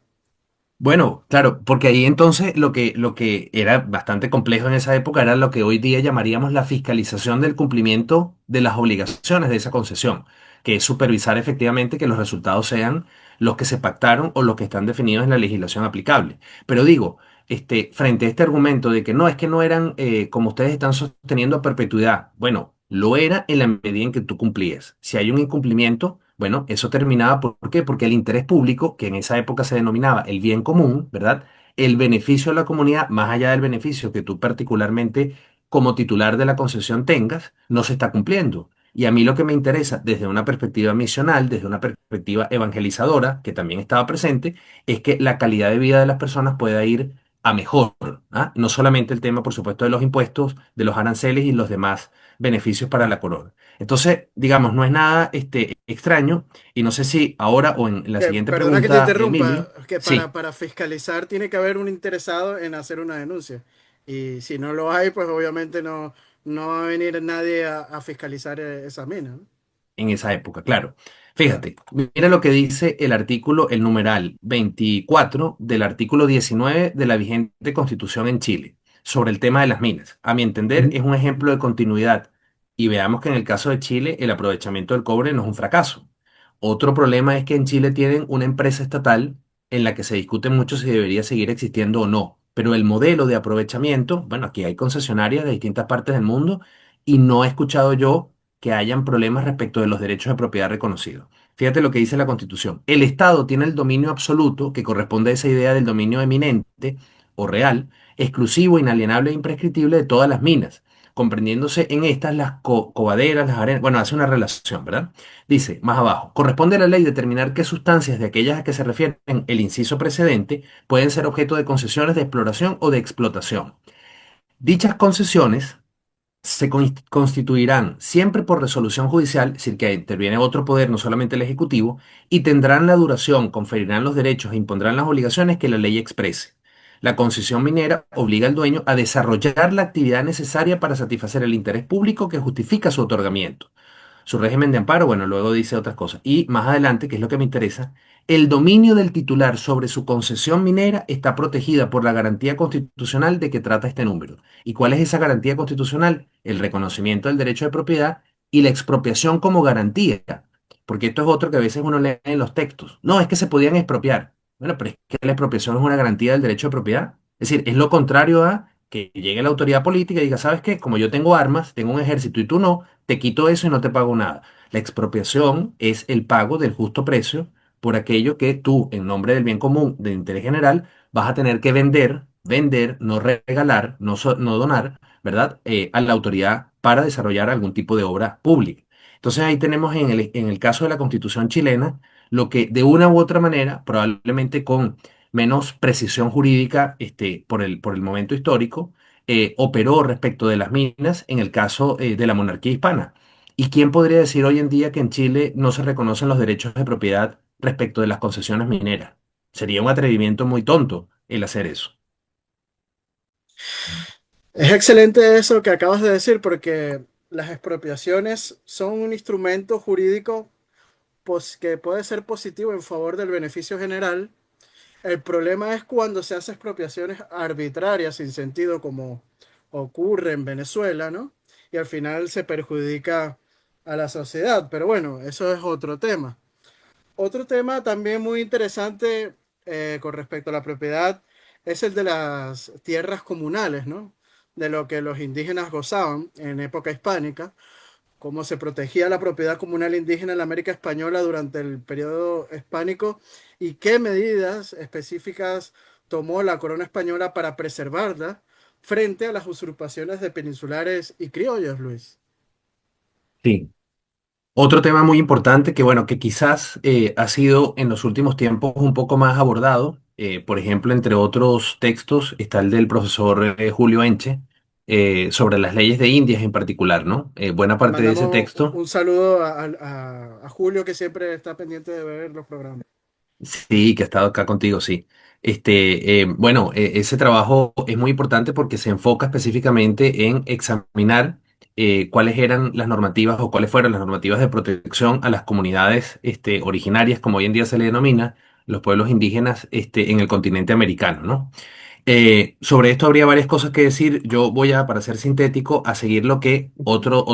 Bueno, claro, porque ahí entonces lo que era bastante complejo en esa época era lo que hoy día llamaríamos la fiscalización del cumplimiento de las obligaciones de esa concesión, que es supervisar efectivamente que los resultados sean los que se pactaron o los que están definidos en la legislación aplicable. Pero digo, frente a este argumento de que no, es que no eran como ustedes están sosteniendo a perpetuidad. Bueno, lo era en la medida en que tú cumplías. Si hay un incumplimiento, bueno, eso terminaba. ¿Por qué? Porque el interés público, que en esa época se denominaba el bien común, ¿verdad? El beneficio de la comunidad, más allá del beneficio que tú particularmente como titular de la concesión tengas, no se está cumpliendo. Y a mí lo que me interesa desde una perspectiva misional, desde una perspectiva evangelizadora, que también estaba presente, es que la calidad de vida de las personas pueda ir a mejor, ¿ah? No solamente el tema, por supuesto, de los impuestos, de los aranceles y los demás beneficios para la corona. Entonces, digamos, no es nada extraño y no sé si ahora o en la Que, siguiente perdona que te pregunta, interrumpa, Emilio, que sí. para fiscalizar tiene que haber un interesado en hacer una denuncia. Y si no lo hay, pues obviamente no va a venir nadie a fiscalizar esa mina, ¿no? En esa época, claro. Claro. Fíjate, mira lo que dice el artículo, el numeral 24 del artículo 19 de la vigente Constitución en Chile sobre el tema de las minas. A mi entender, es un ejemplo de continuidad. Y veamos que en el caso de Chile, el aprovechamiento del cobre no es un fracaso. Otro problema es que en Chile tienen una empresa estatal en la que se discute mucho si debería seguir existiendo o no. Pero el modelo de aprovechamiento, bueno, aquí hay concesionarias de distintas partes del mundo y no he escuchado yo que hayan problemas respecto de los derechos de propiedad reconocidos. Fíjate lo que dice la Constitución. El Estado tiene el dominio absoluto, que corresponde a esa idea del dominio eminente o real, exclusivo, inalienable e imprescriptible de todas las minas, comprendiéndose en estas las covaderas, las arenas. Bueno, hace una relación, ¿verdad? Dice, más abajo, corresponde a la ley determinar qué sustancias de aquellas a que se refieren el inciso precedente pueden ser objeto de concesiones de exploración o de explotación. Dichas concesiones se constituirán siempre por resolución judicial, es decir, que interviene otro poder, no solamente el Ejecutivo, y tendrán la duración, conferirán los derechos e impondrán las obligaciones que la ley exprese. La concesión minera obliga al dueño a desarrollar la actividad necesaria para satisfacer el interés público que justifica su otorgamiento. Su régimen de amparo, bueno, luego dice otras cosas. Y más adelante, que es lo que me interesa, el dominio del titular sobre su concesión minera está protegida por la garantía constitucional de que trata este número. ¿Y cuál es esa garantía constitucional? El reconocimiento del derecho de propiedad y la expropiación como garantía. Porque esto es otro que a veces uno lee en los textos. No, es que se podían expropiar. Bueno, pero es que la expropiación es una garantía del derecho de propiedad. Es decir, es lo contrario a que llegue la autoridad política y diga, ¿sabes qué? Como yo tengo armas, tengo un ejército y tú no, te quito eso y no te pago nada. La expropiación es el pago del justo precio por aquello que tú, en nombre del bien común, del interés general, vas a tener que vender, no regalar, no donar, ¿verdad? A la autoridad para desarrollar algún tipo de obra pública. Entonces ahí tenemos en el caso de la Constitución chilena, lo que de una u otra manera, probablemente con menos precisión jurídica por el momento histórico, operó respecto de las minas en el caso de la monarquía hispana. ¿Y quién podría decir hoy en día que en Chile no se reconocen los derechos de propiedad respecto de las concesiones mineras? Sería un atrevimiento muy tonto el hacer eso. Es excelente eso que acabas de decir porque las expropiaciones son un instrumento jurídico que puede ser positivo en favor del beneficio general. El problema es cuando se hacen expropiaciones arbitrarias sin sentido como ocurre en Venezuela, ¿no? Y al final se perjudica a la sociedad. Pero bueno, eso es otro tema. Otro tema también muy interesante con respecto a la propiedad es el de las tierras comunales, ¿no? De lo que los indígenas gozaban en época hispánica, cómo se protegía la propiedad comunal indígena en la América Española durante el periodo hispánico y qué medidas específicas tomó la corona española para preservarla frente a las usurpaciones de peninsulares y criollos, Luis. Sí. Otro tema muy importante que, bueno, que quizás ha sido en los últimos tiempos un poco más abordado, por ejemplo, entre otros textos, está el del profesor Julio Enche, sobre las leyes de Indias en particular, ¿no? Buena Le parte de ese mandamos texto. un saludo a Julio que siempre está pendiente de ver los programas. Sí, que ha estado acá contigo, sí. Bueno, ese trabajo es muy importante porque se enfoca específicamente en examinar cuáles eran las normativas o cuáles fueron las normativas de protección a las comunidades originarias, como hoy en día se le denomina, los pueblos indígenas en el continente americano, ¿no? Sobre esto habría varias cosas que decir. Yo voy a, para ser sintético, a seguir lo que otro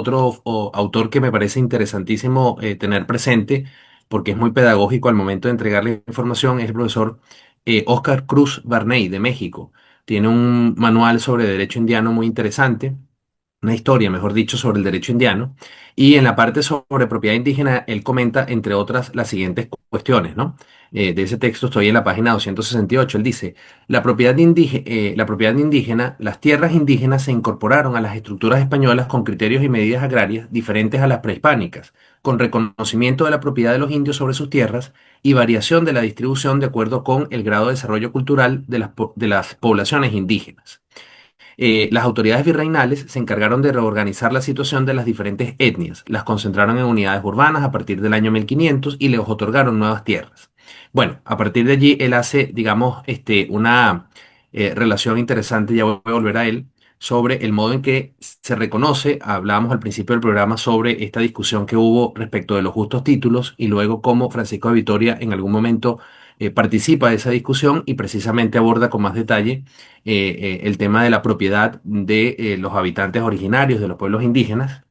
autor que me parece interesantísimo tener presente, porque es muy pedagógico al momento de entregar la información, es el profesor Oscar Cruz Barney de México. tiene un manual sobre derecho indiano muy interesante, una historia, mejor dicho, sobre el derecho indiano. Y en la parte sobre propiedad indígena, él comenta, entre otras, las siguientes cuestiones, ¿no? De ese texto estoy en la página 268. Él dice, la propiedad indígena, las tierras indígenas se incorporaron a las estructuras españolas con criterios y medidas agrarias diferentes a las prehispánicas, con reconocimiento de la propiedad de los indios sobre sus tierras y variación de la distribución de acuerdo con el grado de desarrollo cultural de las poblaciones indígenas. Las autoridades virreinales se encargaron de reorganizar la situación de las diferentes etnias, las concentraron en unidades urbanas a partir del año 1500 y les otorgaron nuevas tierras. Bueno, a partir de allí él hace, digamos, una relación interesante, ya voy a volver a él, sobre el modo en que se reconoce, hablábamos al principio del programa sobre esta discusión que hubo respecto de los justos títulos y luego cómo Francisco de Vitoria en algún momento participa de esa discusión y precisamente aborda con más detalle el tema de la propiedad de los habitantes originarios de los pueblos indígenas,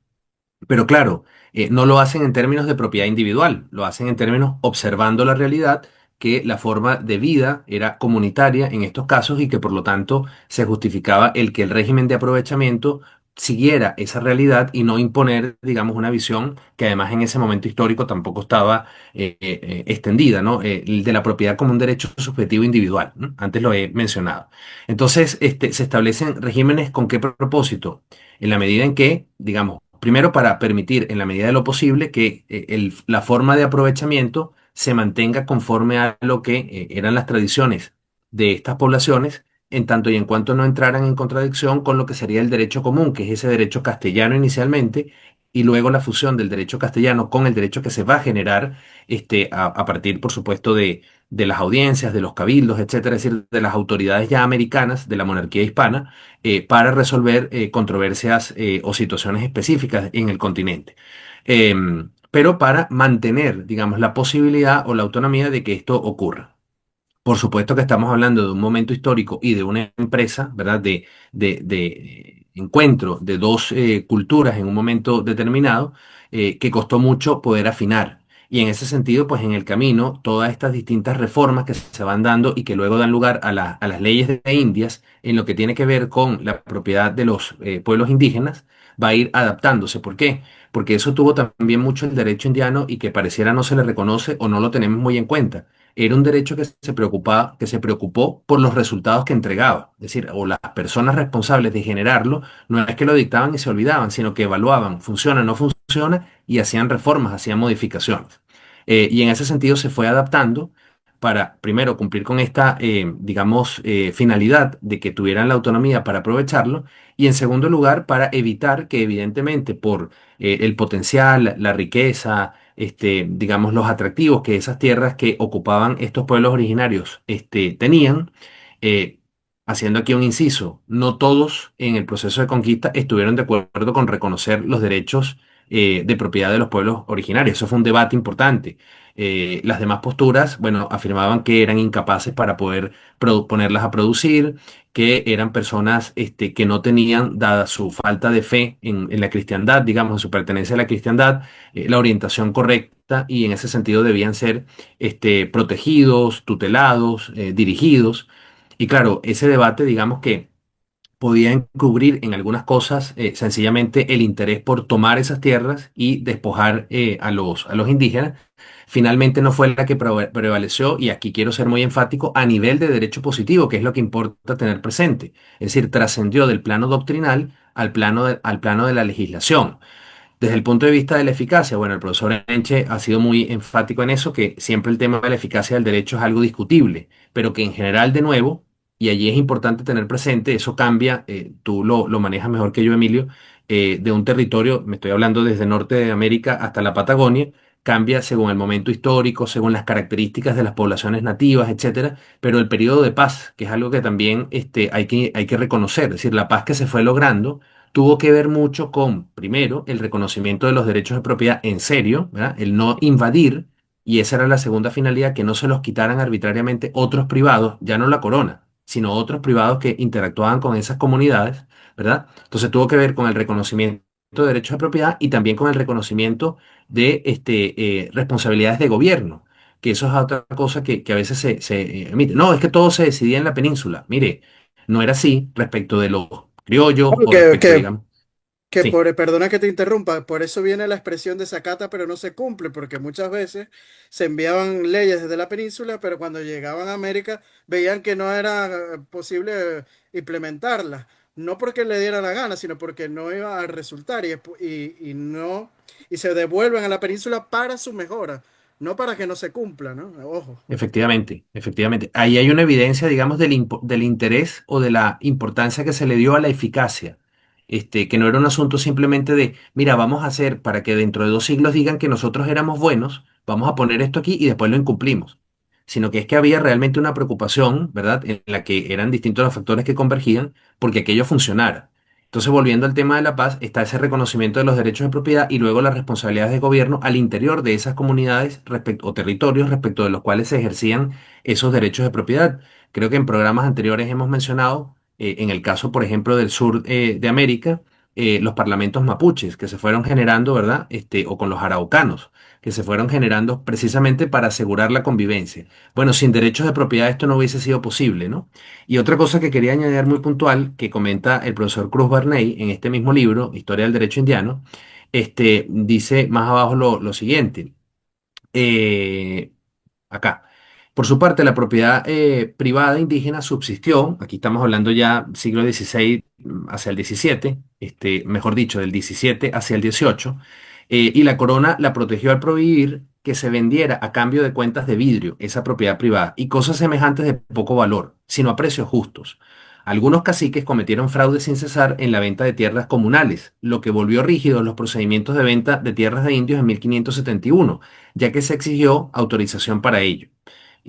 pero claro, no lo hacen en términos de propiedad individual, lo hacen en términos observando la realidad, que la forma de vida era comunitaria en estos casos y que por lo tanto se justificaba el que el régimen de aprovechamiento siguiera esa realidad y no imponer, digamos, una visión que además en ese momento histórico tampoco estaba extendida, ¿no? El de la propiedad como un derecho subjetivo individual, ¿no? Antes lo he mencionado. Entonces, se establecen regímenes con qué propósito, en la medida en que, digamos, primero para permitir en la medida de lo posible que la forma de aprovechamiento se mantenga conforme a lo que eran las tradiciones de estas poblaciones, en tanto y en cuanto no entraran en contradicción con lo que sería el derecho común, que es ese derecho castellano inicialmente, y luego la fusión del derecho castellano con el derecho que se va a generar a partir, por supuesto, de las audiencias, de los cabildos, etcétera, es decir, de las autoridades ya americanas de la monarquía hispana para resolver controversias o situaciones específicas en el continente. Pero para mantener, digamos, la posibilidad o la autonomía de que esto ocurra. Por supuesto que estamos hablando de un momento histórico y de una empresa, ¿verdad? De encuentro de dos culturas en un momento determinado que costó mucho poder afinar. Y en ese sentido, pues en el camino, todas estas distintas reformas que se van dando y que luego dan lugar a las leyes de Indias en lo que tiene que ver con la propiedad de los pueblos indígenas, va a ir adaptándose. ¿Por qué? Porque eso tuvo también mucho el derecho indiano y que pareciera no se le reconoce o no lo tenemos muy en cuenta. Era un derecho que se preocupó por los resultados que entregaba. Es decir, o las personas responsables de generarlo no es que lo dictaban y se olvidaban, sino que evaluaban, funciona, no funciona, y hacían reformas, hacían modificaciones. Y en ese sentido se fue adaptando para, primero, cumplir con esta, digamos, finalidad de que tuvieran la autonomía para aprovecharlo, y en segundo lugar, para evitar que, evidentemente, por el potencial, la riqueza, digamos, los atractivos que esas tierras que ocupaban estos pueblos originarios, tenían. eh, Haciendo aquí un inciso, no todos en el proceso de conquista estuvieron de acuerdo con reconocer los derechos de propiedad de los pueblos originarios. Eso fue un debate importante. Las demás posturas, bueno, afirmaban que eran incapaces para poder ponerlas a producir, que eran personas que no tenían, dada su falta de fe en la cristiandad, digamos, en su pertenencia a la cristiandad, la orientación correcta y en ese sentido debían ser protegidos, tutelados, dirigidos. Y claro, ese debate, digamos que podía encubrir en algunas cosas sencillamente el interés por tomar esas tierras y despojar a los indígenas. Finalmente no fue la que prevaleció, y aquí quiero ser muy enfático, a nivel de derecho positivo, que es lo que importa tener presente. Es decir, trascendió del plano doctrinal al plano de la legislación. Desde el punto de vista de la eficacia, bueno, el profesor Enche ha sido muy enfático en eso, que siempre el tema de la eficacia del derecho es algo discutible, pero que en general, de nuevo, y allí es importante tener presente, eso cambia, tú lo manejas mejor que yo, Emilio, de un territorio, me estoy hablando desde norte de América hasta la Patagonia, cambia según el momento histórico, según las características de las poblaciones nativas, etcétera, pero el periodo de paz, que es algo que también hay que reconocer, es decir, la paz que se fue logrando tuvo que ver mucho con, primero, el reconocimiento de los derechos de propiedad en serio, ¿verdad? El no invadir, y esa era la segunda finalidad, que no se los quitaran arbitrariamente otros privados, ya no la corona, sino otros privados que interactuaban con esas comunidades, ¿verdad? Entonces tuvo que ver con el reconocimiento de derechos de propiedad y también con el reconocimiento de responsabilidades de gobierno, que eso es otra cosa que a veces se emite. No, es que todo se decidía en la península. Mire, no era así respecto de los criollos Bueno, o respecto, digamos, sí. perdona que te interrumpa, por eso viene la expresión de sacata, pero no se cumple, porque muchas veces se enviaban leyes desde la península, pero cuando llegaban a América veían que no era posible implementarlas, no porque le diera la gana, sino porque no iba a resultar y no, y se devuelven a la península para su mejora, no para que no se cumpla, ¿no? Ojo. Efectivamente, efectivamente. Ahí hay una evidencia, digamos, del interés o de la importancia que se le dio a la eficacia. Que no era un asunto simplemente de, mira, vamos a hacer para que dentro de 2 siglos digan que nosotros éramos buenos, vamos a poner esto aquí y después lo incumplimos. Sino que es que había realmente una preocupación, ¿verdad? En la que eran distintos los factores que convergían porque aquello funcionara. Entonces, volviendo al tema de la paz, está ese reconocimiento de los derechos de propiedad y luego las responsabilidades de gobierno al interior de esas comunidades o territorios respecto de los cuales se ejercían esos derechos de propiedad. Creo que en programas anteriores hemos mencionado, en el caso, por ejemplo, del sur de América, los parlamentos mapuches que se fueron generando, ¿verdad? O con los araucanos, que se fueron generando precisamente para asegurar la convivencia. Bueno, sin derechos de propiedad esto no hubiese sido posible, ¿no? Y otra cosa que quería añadir muy puntual, que comenta el profesor Cruz Barney en este mismo libro, Historia del Derecho Indiano, dice más abajo lo siguiente. eh, Acá. Por su parte, la propiedad privada indígena subsistió, aquí estamos hablando ya siglo XVI hacia el XVII, mejor dicho, del XVII hacia el XVIII, y la corona la protegió al prohibir que se vendiera a cambio de cuentas de vidrio esa propiedad privada y cosas semejantes de poco valor, sino a precios justos. Algunos caciques cometieron fraude sin cesar en la venta de tierras comunales, lo que volvió rígidos los procedimientos de venta de tierras de indios en 1571, ya que se exigió autorización para ello.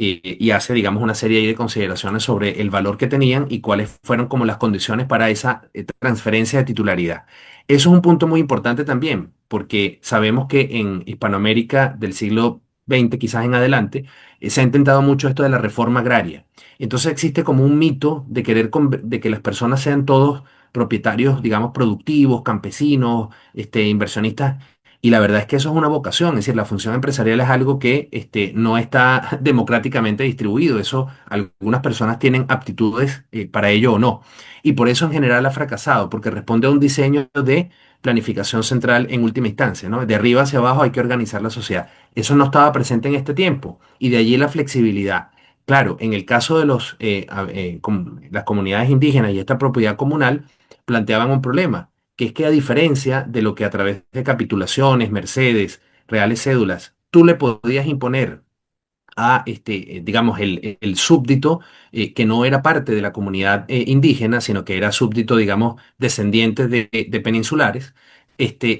Y hace, digamos, una serie ahí de consideraciones sobre el valor que tenían y cuáles fueron como las condiciones para esa transferencia de titularidad. Eso es un punto muy importante también, porque sabemos que en Hispanoamérica del siglo XX, quizás en adelante, se ha intentado mucho esto de la reforma agraria. Entonces existe como un mito de de que las personas sean todos propietarios, digamos, productivos, campesinos, inversionistas, y la verdad es que eso es una vocación, es decir, la función empresarial es algo que no está democráticamente distribuido. Eso, algunas personas tienen aptitudes para ello o no. Y por eso en general ha fracasado, porque responde a un diseño de planificación central en última instancia, ¿no? De arriba hacia abajo hay que organizar la sociedad. Eso no estaba presente en este tiempo y de allí la flexibilidad. Claro, en el caso de las comunidades indígenas y esta propiedad comunal, planteaban un problema que es que a diferencia de lo que a través de capitulaciones, mercedes, reales cédulas, tú le podías imponer a digamos, el súbdito que no era parte de la comunidad indígena, sino que era súbdito, digamos, descendiente de peninsulares,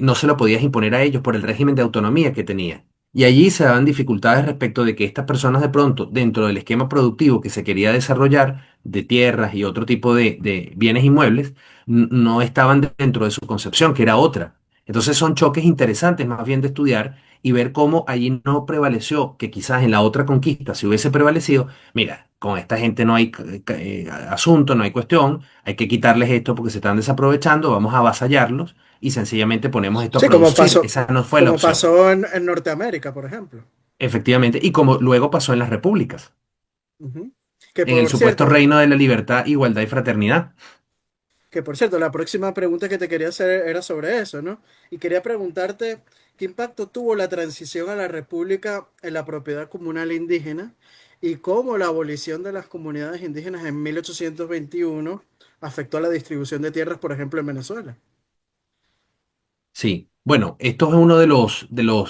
no se lo podías imponer a ellos por el régimen de autonomía que tenía. Y allí se daban dificultades respecto de que estas personas de pronto, dentro del esquema productivo que se quería desarrollar, de tierras y otro tipo de bienes inmuebles, no estaban dentro de su concepción, que era otra. Entonces son choques interesantes más bien de estudiar y ver cómo allí no prevaleció, que quizás en la otra conquista si hubiese prevalecido, mira, con esta gente no hay asunto, no hay cuestión, hay que quitarles esto porque se están desaprovechando, vamos a avasallarlos y sencillamente ponemos esto a Sí, producir. Esa no fue la como opción, pasó en Norteamérica, por ejemplo. efectivamente, y como luego pasó en las repúblicas, Ujú. Que en el por supuesto cierto, reino de la libertad, igualdad y fraternidad. Que por cierto, la próxima pregunta que te quería hacer era sobre eso, ¿no? Y quería preguntarte qué impacto tuvo la transición a la república en la propiedad comunal indígena y cómo la abolición de las comunidades indígenas en 1821 afectó a la distribución de tierras, por ejemplo, en Venezuela. Sí, bueno, esto es uno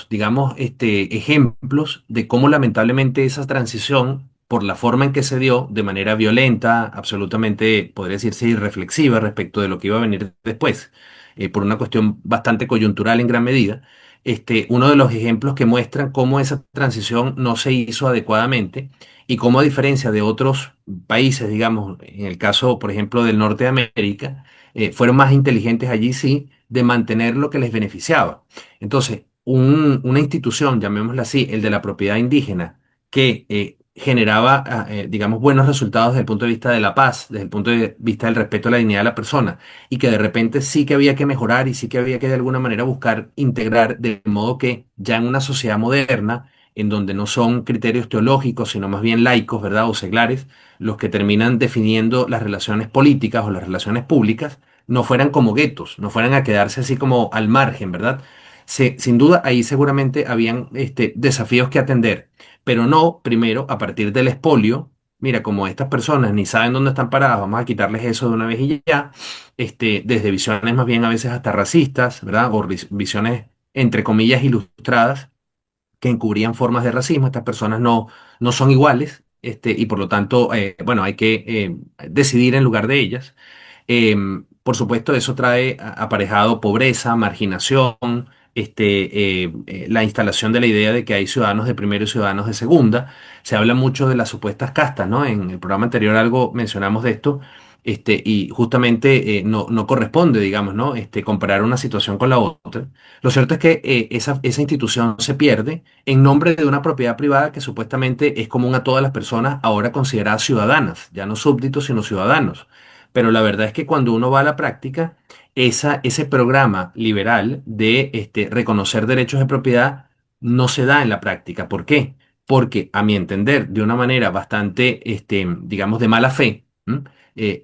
digamos, ejemplos de cómo lamentablemente esa transición, por la forma en que se dio, de manera violenta, absolutamente, podría decirse, irreflexiva respecto de lo que iba a venir después, por una cuestión bastante coyuntural en gran medida, uno de los ejemplos que muestran cómo esa transición no se hizo adecuadamente y cómo a diferencia de otros países, digamos, en el caso, por ejemplo, del norte de América, fueron más inteligentes allí sí de mantener lo que les beneficiaba. Entonces, una institución, llamémosla así, el de la propiedad indígena, que generaba, digamos, buenos resultados desde el punto de vista de la paz, desde el punto de vista del respeto a la dignidad de la persona, y que de repente sí que había que mejorar y sí que había que de alguna manera buscar integrar de modo que ya en una sociedad moderna, en donde no son criterios teológicos, sino más bien laicos, ¿verdad? O seglares, los que terminan definiendo las relaciones políticas o las relaciones públicas, no fueran como guetos, no fueran a quedarse así como al margen, ¿verdad? Sin duda, ahí seguramente habían desafíos que atender, pero no primero a partir del expolio. Mira, como estas personas ni saben dónde están paradas, vamos a quitarles eso de una vez y ya, desde visiones más bien a veces hasta racistas, ¿verdad? O visiones entre comillas ilustradas que encubrían formas de racismo. Estas personas no son iguales, y por lo tanto, bueno, hay que decidir en lugar de ellas. Por supuesto, eso trae aparejado pobreza, marginación, la instalación de la idea de que hay ciudadanos de primera y ciudadanos de segunda. Se habla mucho de las supuestas castas, ¿no? En el programa anterior algo mencionamos de esto. Y justamente no corresponde, digamos, ¿no? Comparar una situación con la otra. Lo cierto es que esa institución se pierde en nombre de una propiedad privada que supuestamente es común a todas las personas ahora consideradas ciudadanas, ya no súbditos, sino ciudadanos. Pero la verdad es que cuando uno va a la práctica, ese programa liberal de reconocer derechos de propiedad no se da en la práctica. ¿Por qué? Porque, a mi entender, de una manera bastante, digamos, de mala fe, ¿m?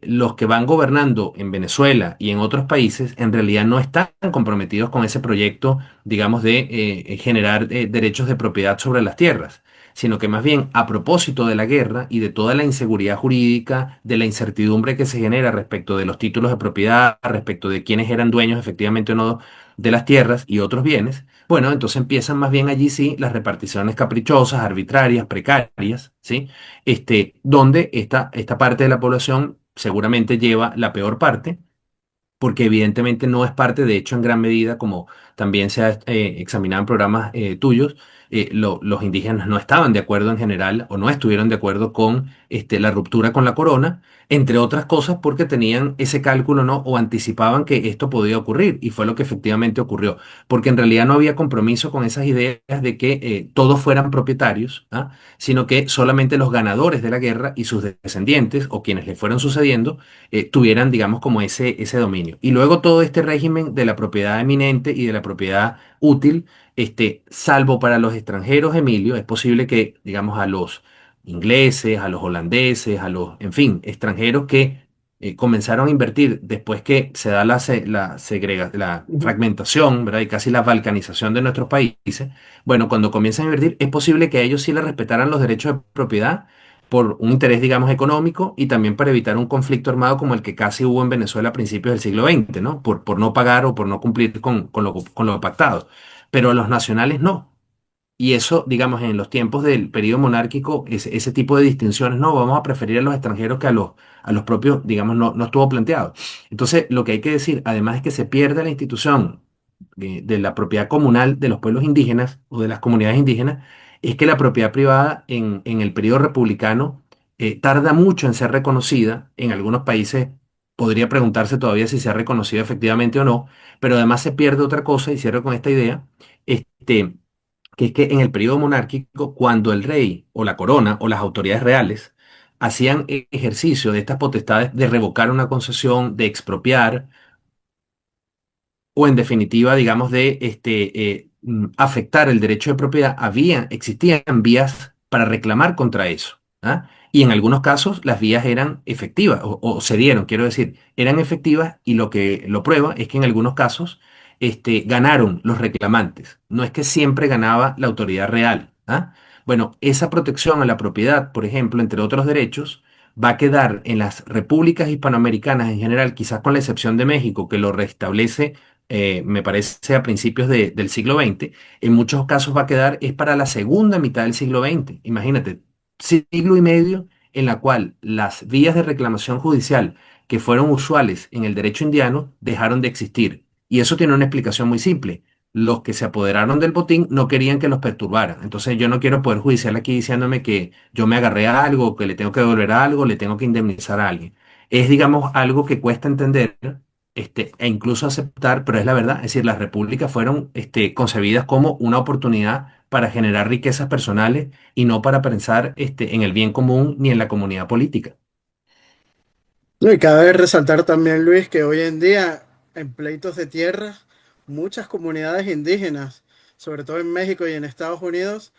Los que van gobernando en Venezuela y en otros países en realidad no están comprometidos con ese proyecto, digamos, de generar derechos de propiedad sobre las tierras, sino que más bien a propósito de la guerra y de toda la inseguridad jurídica, de la incertidumbre que se genera respecto de los títulos de propiedad, respecto de quiénes eran dueños efectivamente o no de las tierras y otros bienes, bueno, entonces empiezan más bien allí sí las reparticiones caprichosas, arbitrarias, precarias, ¿sí? Donde esta parte de la población seguramente lleva la peor parte porque evidentemente no es parte, de hecho, en gran medida, como también se ha examinado en programas tuyos, los indígenas no estaban de acuerdo en general o no estuvieron de acuerdo con la ruptura con la corona, entre otras cosas porque tenían ese cálculo, ¿no? O anticipaban que esto podía ocurrir y fue lo que efectivamente ocurrió, porque en realidad no había compromiso con esas ideas de que todos fueran propietarios, ¿ah? Sino que solamente los ganadores de la guerra y sus descendientes o quienes le fueron sucediendo tuvieran, digamos, como ese dominio. Y luego todo este régimen de la propiedad eminente y de la propiedad útil, salvo para los extranjeros, Emilio, es posible que, digamos, a los ingleses, a los holandeses, en fin, extranjeros que comenzaron a invertir después que se da la Ujú. fragmentación, ¿verdad? Y casi la balcanización de nuestros países. Bueno, cuando comienzan a invertir, es posible que a ellos sí les respetaran los derechos de propiedad por un interés, digamos, económico y también para evitar un conflicto armado como el que casi hubo en Venezuela a principios del siglo XX, ¿no? Por no pagar o por no cumplir con lo pactado. Pero a los nacionales no. Y eso, digamos, en los tiempos del periodo monárquico, ese tipo de distinciones, no, vamos a preferir a los extranjeros que a los propios, digamos, no estuvo planteado. Entonces, lo que hay que decir, además es que se pierde la institución de la propiedad comunal de los pueblos indígenas o de las comunidades indígenas, es que la propiedad privada en el periodo republicano tarda mucho en ser reconocida. En algunos países podría preguntarse todavía si se ha reconocido efectivamente o no, pero además se pierde otra cosa, y cierro con esta idea. Este, que es que en el periodo monárquico, cuando el rey o la corona o las autoridades reales hacían ejercicio de estas potestades de revocar una concesión, de expropiar, o en definitiva, digamos, de afectar el derecho de propiedad, existían vías para reclamar contra eso. ¿Ah? Y en algunos casos las vías eran efectivas, o se dieron, quiero decir, eran efectivas y lo que lo prueba es que en algunos casos ganaron los reclamantes. No es que siempre ganaba la autoridad real. ¿Ah? Bueno, esa protección a la propiedad, por ejemplo, entre otros derechos, va a quedar en las repúblicas hispanoamericanas en general, quizás con la excepción de México, que lo restablece me parece a principios del siglo XX, en muchos casos va a quedar es para la segunda mitad del siglo XX. Imagínate, siglo y medio en la cual las vías de reclamación judicial que fueron usuales en el derecho indiano dejaron de existir. Y eso tiene una explicación muy simple. Los que se apoderaron del botín no querían que los perturbaran. Entonces yo no quiero poder judicial aquí diciéndome que yo me agarré a algo, que le tengo que devolver algo, le tengo que indemnizar a alguien. Es, digamos, algo que cuesta entender e incluso aceptar, pero es la verdad, es decir, las repúblicas fueron concebidas como una oportunidad para generar riquezas personales y no para pensar en el bien común ni en la comunidad política. No, y cabe resaltar también, Luis, que hoy en día, en pleitos de tierra, muchas comunidades indígenas, sobre todo en México y en Estados Unidos,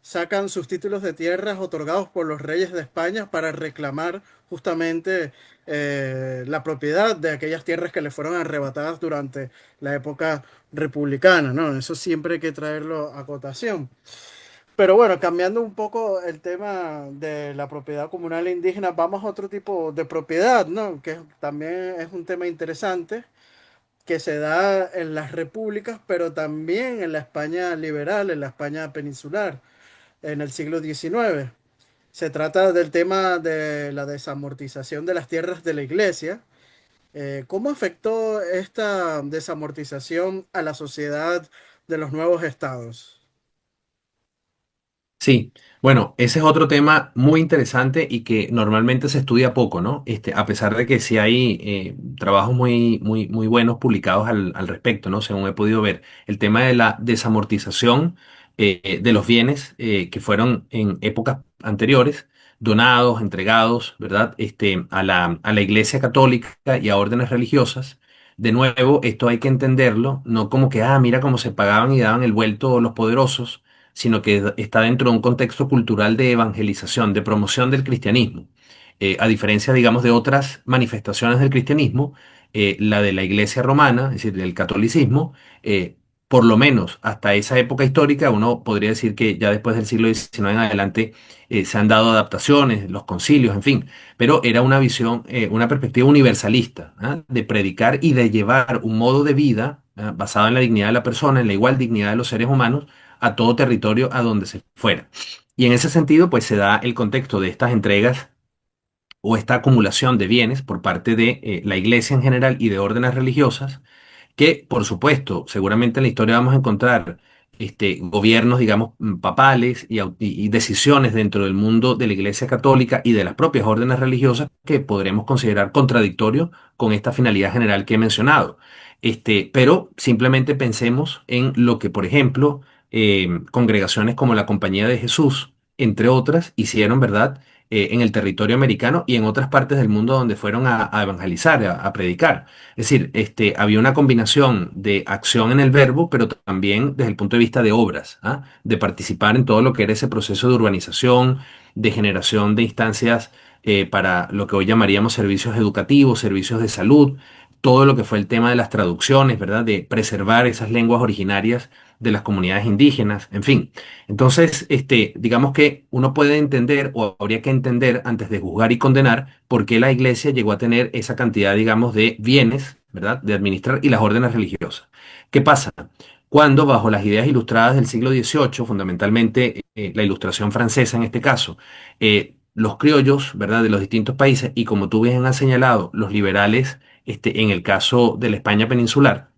sacan sus títulos de tierras otorgados por los reyes de España para reclamar justamente la propiedad de aquellas tierras que le fueron arrebatadas durante la época republicana, ¿no? Eso siempre hay que traerlo a cotación. Pero bueno, cambiando un poco el tema de la propiedad comunal indígena, vamos a otro tipo de propiedad, ¿no? Que también es un tema interesante que se da en las repúblicas, pero también en la España liberal, en la España peninsular, en el siglo XIX. Se trata del tema de la desamortización de las tierras de la iglesia. ¿Cómo afectó esta desamortización a la sociedad de los nuevos estados? Sí, bueno, ese es otro tema muy interesante y que normalmente se estudia poco, ¿no? A pesar de que sí hay trabajos muy buenos publicados al respecto, ¿no? Según he podido ver, el tema de la desamortización de los bienes que fueron en épocas anteriores donados, entregados, ¿verdad? A la Iglesia Católica y a órdenes religiosas. De nuevo, esto hay que entenderlo, no como que, mira cómo se pagaban y daban el vuelto los poderosos, sino que está dentro de un contexto cultural de evangelización, de promoción del cristianismo. A diferencia, digamos, de otras manifestaciones del cristianismo, la de la Iglesia romana, es decir, del catolicismo, por lo menos hasta esa época histórica, uno podría decir que ya después del siglo XIX en adelante se han dado adaptaciones, los concilios, en fin, pero era una visión, una perspectiva universalista, de predicar y de llevar un modo de vida basado en la dignidad de la persona, en la igual dignidad de los seres humanos, a todo territorio a donde se fuera. Y en ese sentido, pues se da el contexto de estas entregas o esta acumulación de bienes por parte de la iglesia en general y de órdenes religiosas que, por supuesto, seguramente en la historia vamos a encontrar gobiernos, digamos, papales y decisiones dentro del mundo de la Iglesia Católica y de las propias órdenes religiosas que podremos considerar contradictorios con esta finalidad general que he mencionado. Pero simplemente pensemos en lo que, por ejemplo, congregaciones como la Compañía de Jesús, entre otras, hicieron, ¿verdad? En el territorio americano y en otras partes del mundo donde fueron a evangelizar, a predicar. Es decir, había una combinación de acción en el verbo, pero también desde el punto de vista de obras, de participar en todo lo que era ese proceso de urbanización, de generación de instancias para lo que hoy llamaríamos servicios educativos, servicios de salud, todo lo que fue el tema de las traducciones, ¿verdad? De preservar esas lenguas originarias de las comunidades indígenas, en fin. Entonces, digamos que uno puede entender o habría que entender antes de juzgar y condenar por qué la iglesia llegó a tener esa cantidad, digamos, de bienes, ¿verdad?, de administrar y las órdenes religiosas. ¿Qué pasa? Cuando bajo las ideas ilustradas del siglo XVIII, fundamentalmente la ilustración francesa en este caso, los criollos, ¿verdad?, de los distintos países y como tú bien has señalado, los liberales, en el caso de la España peninsular,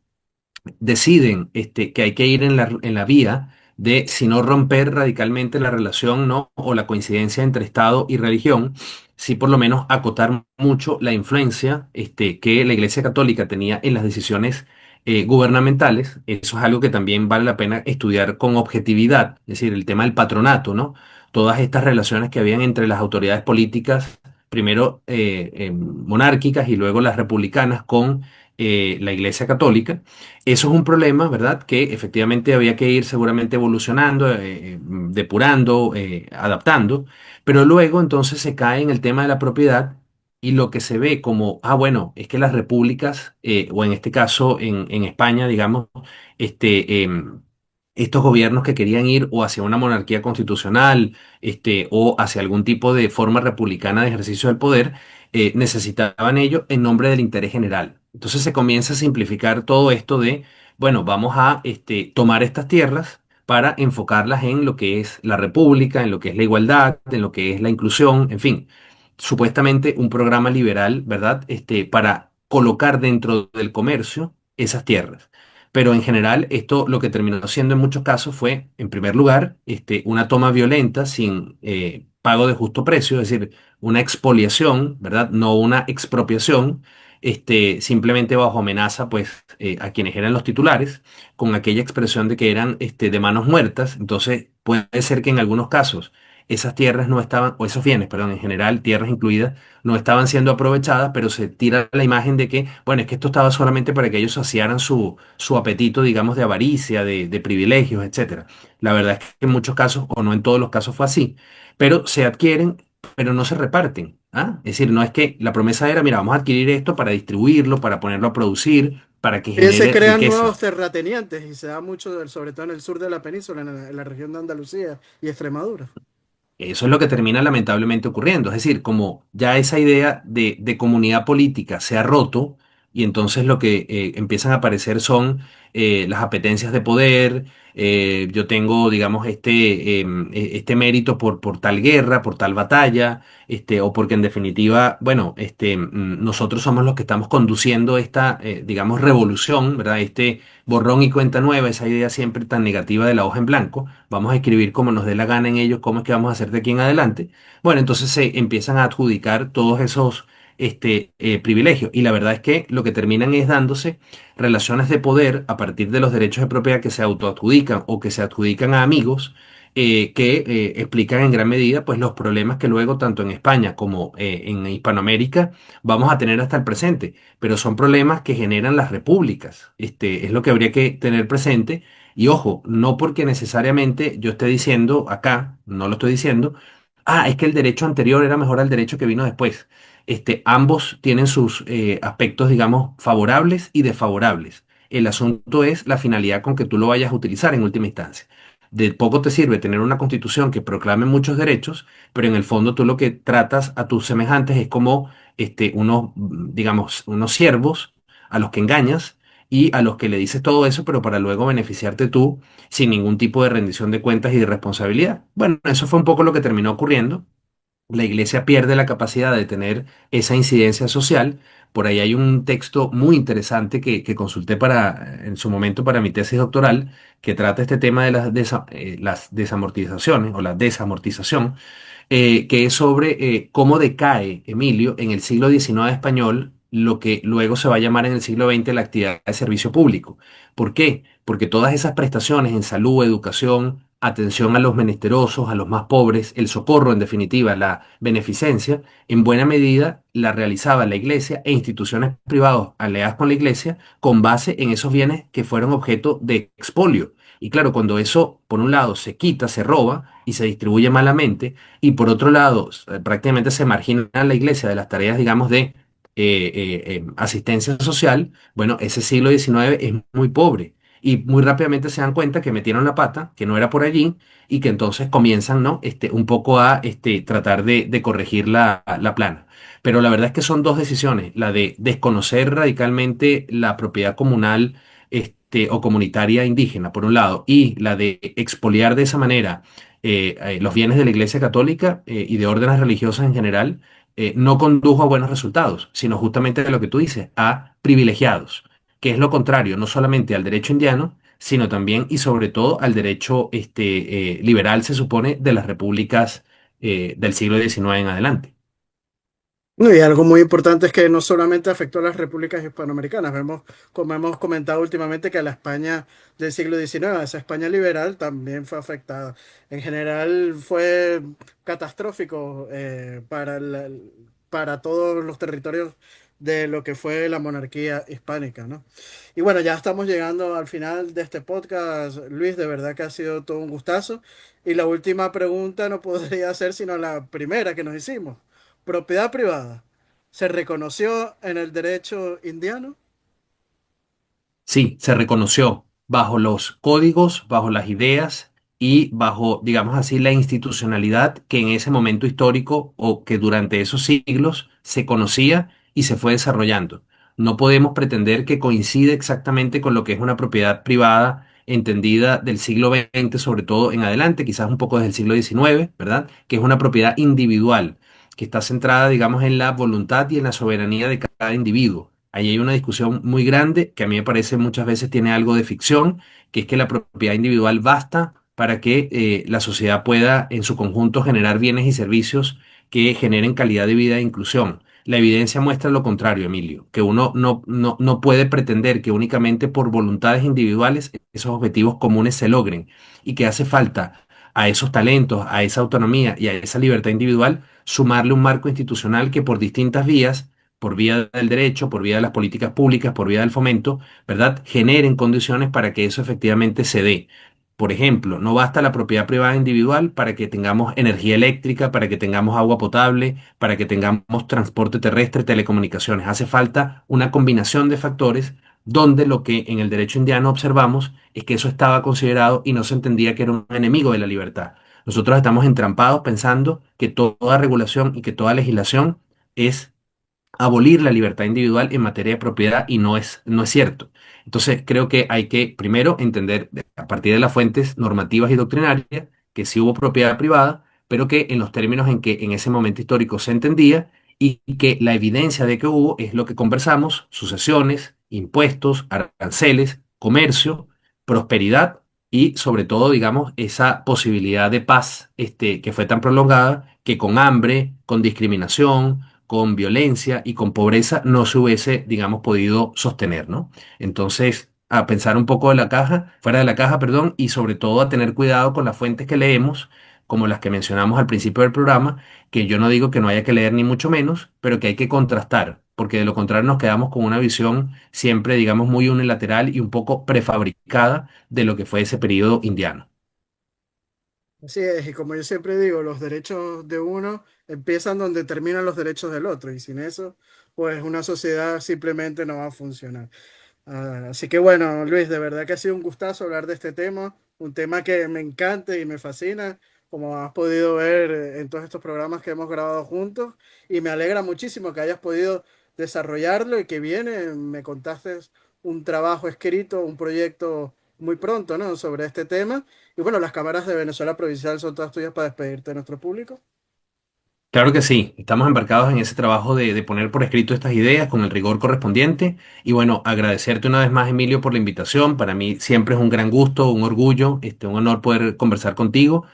deciden que hay que ir en la vía de, si no romper radicalmente la relación, ¿no? O la coincidencia entre Estado y religión, sí por lo menos acotar mucho la influencia que la Iglesia Católica tenía en las decisiones gubernamentales. Eso es algo que también vale la pena estudiar con objetividad, es decir, el tema del patronato, ¿no? Todas estas relaciones que habían entre las autoridades políticas, primero monárquicas y luego las republicanas con la Iglesia Católica. Eso es un problema, ¿verdad? Que efectivamente había que ir seguramente evolucionando, depurando, adaptando, pero luego entonces se cae en el tema de la propiedad y lo que se ve como, bueno, es que las repúblicas, o en este caso en España, digamos, estos gobiernos que querían ir o hacia una monarquía constitucional, o hacia algún tipo de forma republicana de ejercicio del poder, necesitaban ello en nombre del interés general. Entonces se comienza a simplificar todo esto de, bueno, vamos a tomar estas tierras para enfocarlas en lo que es la república, en lo que es la igualdad, en lo que es la inclusión, en fin, supuestamente un programa liberal, ¿verdad? Para colocar dentro del comercio esas tierras. Pero en general, esto lo que terminó siendo en muchos casos fue, en primer lugar, una toma violenta sin pago de justo precio, es decir, una expoliación, ¿verdad? No una expropiación, simplemente bajo amenaza, pues, a quienes eran los titulares, con aquella expresión de que eran de manos muertas. Entonces, puede ser que en algunos casos esas tierras no estaban, o esos bienes, perdón, en general, tierras incluidas, no estaban siendo aprovechadas, pero se tira la imagen de que, bueno, es que esto estaba solamente para que ellos saciaran su apetito, digamos, de avaricia, de privilegios, etcétera. La verdad es que en muchos casos, o no en todos los casos fue así, pero se adquieren, pero no se reparten. ¿Ah? Es decir, no es que la promesa era, mira, vamos a adquirir esto para distribuirlo, para ponerlo a producir, para que Y se genere crean nuevos riqueza. terratenientes y se da mucho, sobre todo en el sur de la península, en la región de Andalucía y Extremadura. Eso es lo que termina lamentablemente ocurriendo. Es decir, como ya esa idea de comunidad política se ha roto y entonces lo que empiezan a aparecer son las apetencias de poder. Yo tengo, digamos, este mérito por tal guerra, por tal batalla, o porque en definitiva, bueno, nosotros somos los que estamos conduciendo esta, digamos, revolución, ¿verdad? Este borrón y cuenta nueva, esa idea siempre tan negativa de la hoja en blanco. Vamos a escribir como nos dé la gana en ellos, cómo es que vamos a hacer de aquí en adelante. Bueno, entonces se empiezan a adjudicar todos esos privilegios. Y la verdad es que lo que terminan es dándose relaciones de poder a partir de los derechos de propiedad que se autoadjudican o que se adjudican a amigos. Que explican en gran medida pues los problemas que luego tanto en España como en Hispanoamérica vamos a tener hasta el presente, pero son problemas que generan las repúblicas. Es lo que habría que tener presente. Y ojo, no porque necesariamente yo esté diciendo acá, no lo estoy diciendo, es que el derecho anterior era mejor al derecho que vino después. Ambos tienen sus aspectos, digamos, favorables y desfavorables. El asunto es la finalidad con que tú lo vayas a utilizar en última instancia. De poco te sirve tener una constitución que proclame muchos derechos, pero en el fondo tú lo que tratas a tus semejantes es como unos, digamos, unos siervos a los que engañas y a los que le dices todo eso, pero para luego beneficiarte tú sin ningún tipo de rendición de cuentas y de responsabilidad. Bueno, eso fue un poco lo que terminó ocurriendo. La iglesia pierde la capacidad de tener esa incidencia social. Por ahí hay un texto muy interesante que consulté en su momento para mi tesis doctoral, que trata este tema de las desamortizaciones o la desamortización, que es sobre cómo decae, Emilio, en el siglo XIX español, lo que luego se va a llamar en el siglo XX la actividad de servicio público. ¿Por qué? Porque todas esas prestaciones en salud, educación, atención a los menesterosos, a los más pobres, el socorro, en definitiva, la beneficencia, en buena medida la realizaba la iglesia e instituciones privadas aliadas con la iglesia con base en esos bienes que fueron objeto de expolio. Y claro, cuando eso, por un lado, se quita, se roba y se distribuye malamente, y por otro lado, prácticamente se margina a la iglesia de las tareas, digamos, de asistencia social, bueno, ese siglo XIX es muy pobre. Y muy rápidamente se dan cuenta que metieron la pata, que no era por allí, y que entonces comienzan, ¿no? Un poco a tratar de corregir la plana. Pero la verdad es que son dos decisiones, la de desconocer radicalmente la propiedad comunal, o comunitaria indígena, por un lado, y la de expoliar de esa manera los bienes de la Iglesia Católica y de órdenes religiosas en general, no condujo a buenos resultados, sino justamente a lo que tú dices, a privilegiados, que es lo contrario, no solamente al derecho indiano, sino también y sobre todo al derecho liberal, se supone, de las repúblicas del siglo XIX en adelante. No, y algo muy importante es que no solamente afectó a las repúblicas hispanoamericanas, vemos, como hemos comentado últimamente, que la España del siglo XIX, esa España liberal, también fue afectada. En general fue catastrófico para todos los territorios de lo que fue la monarquía hispánica, ¿no? Y bueno, ya estamos llegando al final de este podcast, Luis, de verdad que ha sido todo un gustazo. Y la última pregunta no podría ser sino la primera que nos hicimos. Propiedad privada. ¿Se reconoció en el derecho indiano? Sí, se reconoció bajo los códigos, bajo las ideas y bajo, digamos así, la institucionalidad que en ese momento histórico o que durante esos siglos se conocía y se fue desarrollando. No podemos pretender que coincide exactamente con lo que es una propiedad privada entendida del siglo XX, sobre todo en adelante, quizás un poco desde el siglo XIX, ¿verdad? Que es una propiedad individual, que está centrada, digamos, en la voluntad y en la soberanía de cada individuo. Ahí hay una discusión muy grande que a mí me parece muchas veces tiene algo de ficción, que es que la propiedad individual basta para que la sociedad pueda en su conjunto generar bienes y servicios que generen calidad de vida e inclusión. La evidencia muestra lo contrario, Emilio, que uno no puede pretender que únicamente por voluntades individuales esos objetivos comunes se logren y que hace falta a esos talentos, a esa autonomía y a esa libertad individual, sumarle un marco institucional que por distintas vías, por vía del derecho, por vía de las políticas públicas, por vía del fomento, ¿verdad?, generen condiciones para que eso efectivamente se dé. Por ejemplo, no basta la propiedad privada individual para que tengamos energía eléctrica, para que tengamos agua potable, para que tengamos transporte terrestre, telecomunicaciones. Hace falta una combinación de factores donde lo que en el derecho indiano observamos es que eso estaba considerado y no se entendía que era un enemigo de la libertad. Nosotros estamos entrampados pensando que toda regulación y que toda legislación es abolir la libertad individual en materia de propiedad y no es cierto. Entonces, creo que hay que primero entender a partir de las fuentes normativas y doctrinarias que sí hubo propiedad privada, pero que en los términos en que en ese momento histórico se entendía y que la evidencia de que hubo es lo que conversamos: sucesiones, impuestos, aranceles, comercio, prosperidad y sobre todo, digamos, esa posibilidad de paz, que fue tan prolongada que con hambre, con discriminación, con violencia y con pobreza no se hubiese, digamos, podido sostener, ¿no? Entonces, a pensar un poco de la caja, fuera de la caja, perdón, y sobre todo a tener cuidado con las fuentes que leemos, como las que mencionamos al principio del programa, que yo no digo que no haya que leer ni mucho menos, pero que hay que contrastar, porque de lo contrario nos quedamos con una visión siempre, digamos, muy unilateral y un poco prefabricada de lo que fue ese periodo indiano. Así es, y como yo siempre digo, los derechos de uno empiezan donde terminan los derechos del otro, y sin eso, pues una sociedad simplemente no va a funcionar. Así que bueno, Luis, de verdad que ha sido un gustazo hablar de este tema, un tema que me encanta y me fascina, como has podido ver en todos estos programas que hemos grabado juntos, y me alegra muchísimo que hayas podido desarrollarlo y que viene, me contaste un trabajo escrito, un proyecto muy pronto, ¿no? Sobre este tema. Y bueno, las cámaras de Venezuela Provincial son todas tuyas para despedirte de nuestro público. Claro que sí, estamos embarcados en ese trabajo de poner por escrito estas ideas con el rigor correspondiente. Y bueno, agradecerte una vez más, Emilio, por la invitación. Para mí siempre es un gran gusto, un orgullo, un honor poder conversar contigo,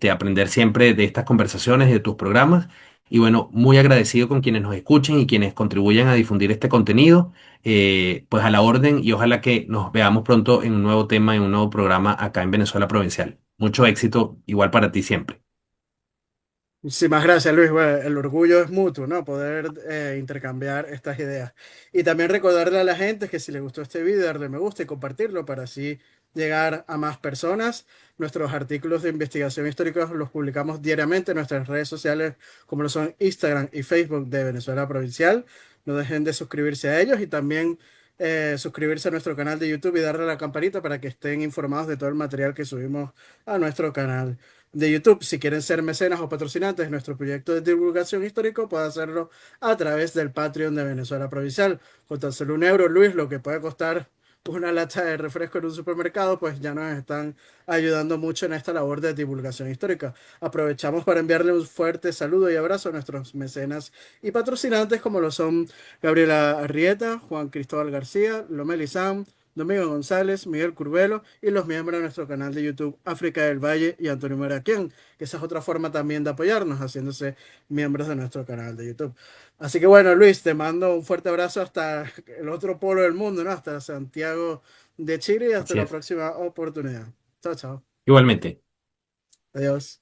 aprender siempre de estas conversaciones y de tus programas. Y bueno, muy agradecido con quienes nos escuchen y quienes contribuyan a difundir este contenido. Pues a la orden y ojalá que nos veamos pronto en un nuevo tema, en un nuevo programa acá en Venezuela Provincial. Mucho éxito, igual para ti siempre. Muchísimas gracias, Luis. Bueno, el orgullo es mutuo, ¿no? Poder intercambiar estas ideas. Y también recordarle a la gente que si les gustó este video, darle me gusta y compartirlo para así llegar a más personas. Nuestros artículos de investigación histórica los publicamos diariamente en nuestras redes sociales, como lo son Instagram y Facebook de Venezuela Provincial. No dejen de suscribirse a ellos y también suscribirse a nuestro canal de YouTube y darle a la campanita para que estén informados de todo el material que subimos a nuestro canal de YouTube. Si quieren ser mecenas o patrocinantes de nuestro proyecto de divulgación histórico, pueden hacerlo a través del Patreon de Venezuela Provincial. Con tan solo €1, Luis, lo que puede costar una lata de refresco en un supermercado, pues ya nos están ayudando mucho en esta labor de divulgación histórica. Aprovechamos para enviarle un fuerte saludo y abrazo a nuestros mecenas y patrocinantes, como lo son Gabriela Arrieta, Juan Cristóbal García, Lomeli Sam, Domingo González, Miguel Curvelo y los miembros de nuestro canal de YouTube África del Valle y Antonio Maraquián, que esa es otra forma también de apoyarnos, haciéndose miembros de nuestro canal de YouTube. Así que bueno, Luis, te mando un fuerte abrazo hasta el otro polo del mundo, ¿no? Hasta Santiago de Chile y hasta Así la es. próxima oportunidad. Chao, chao. Igualmente. Adiós.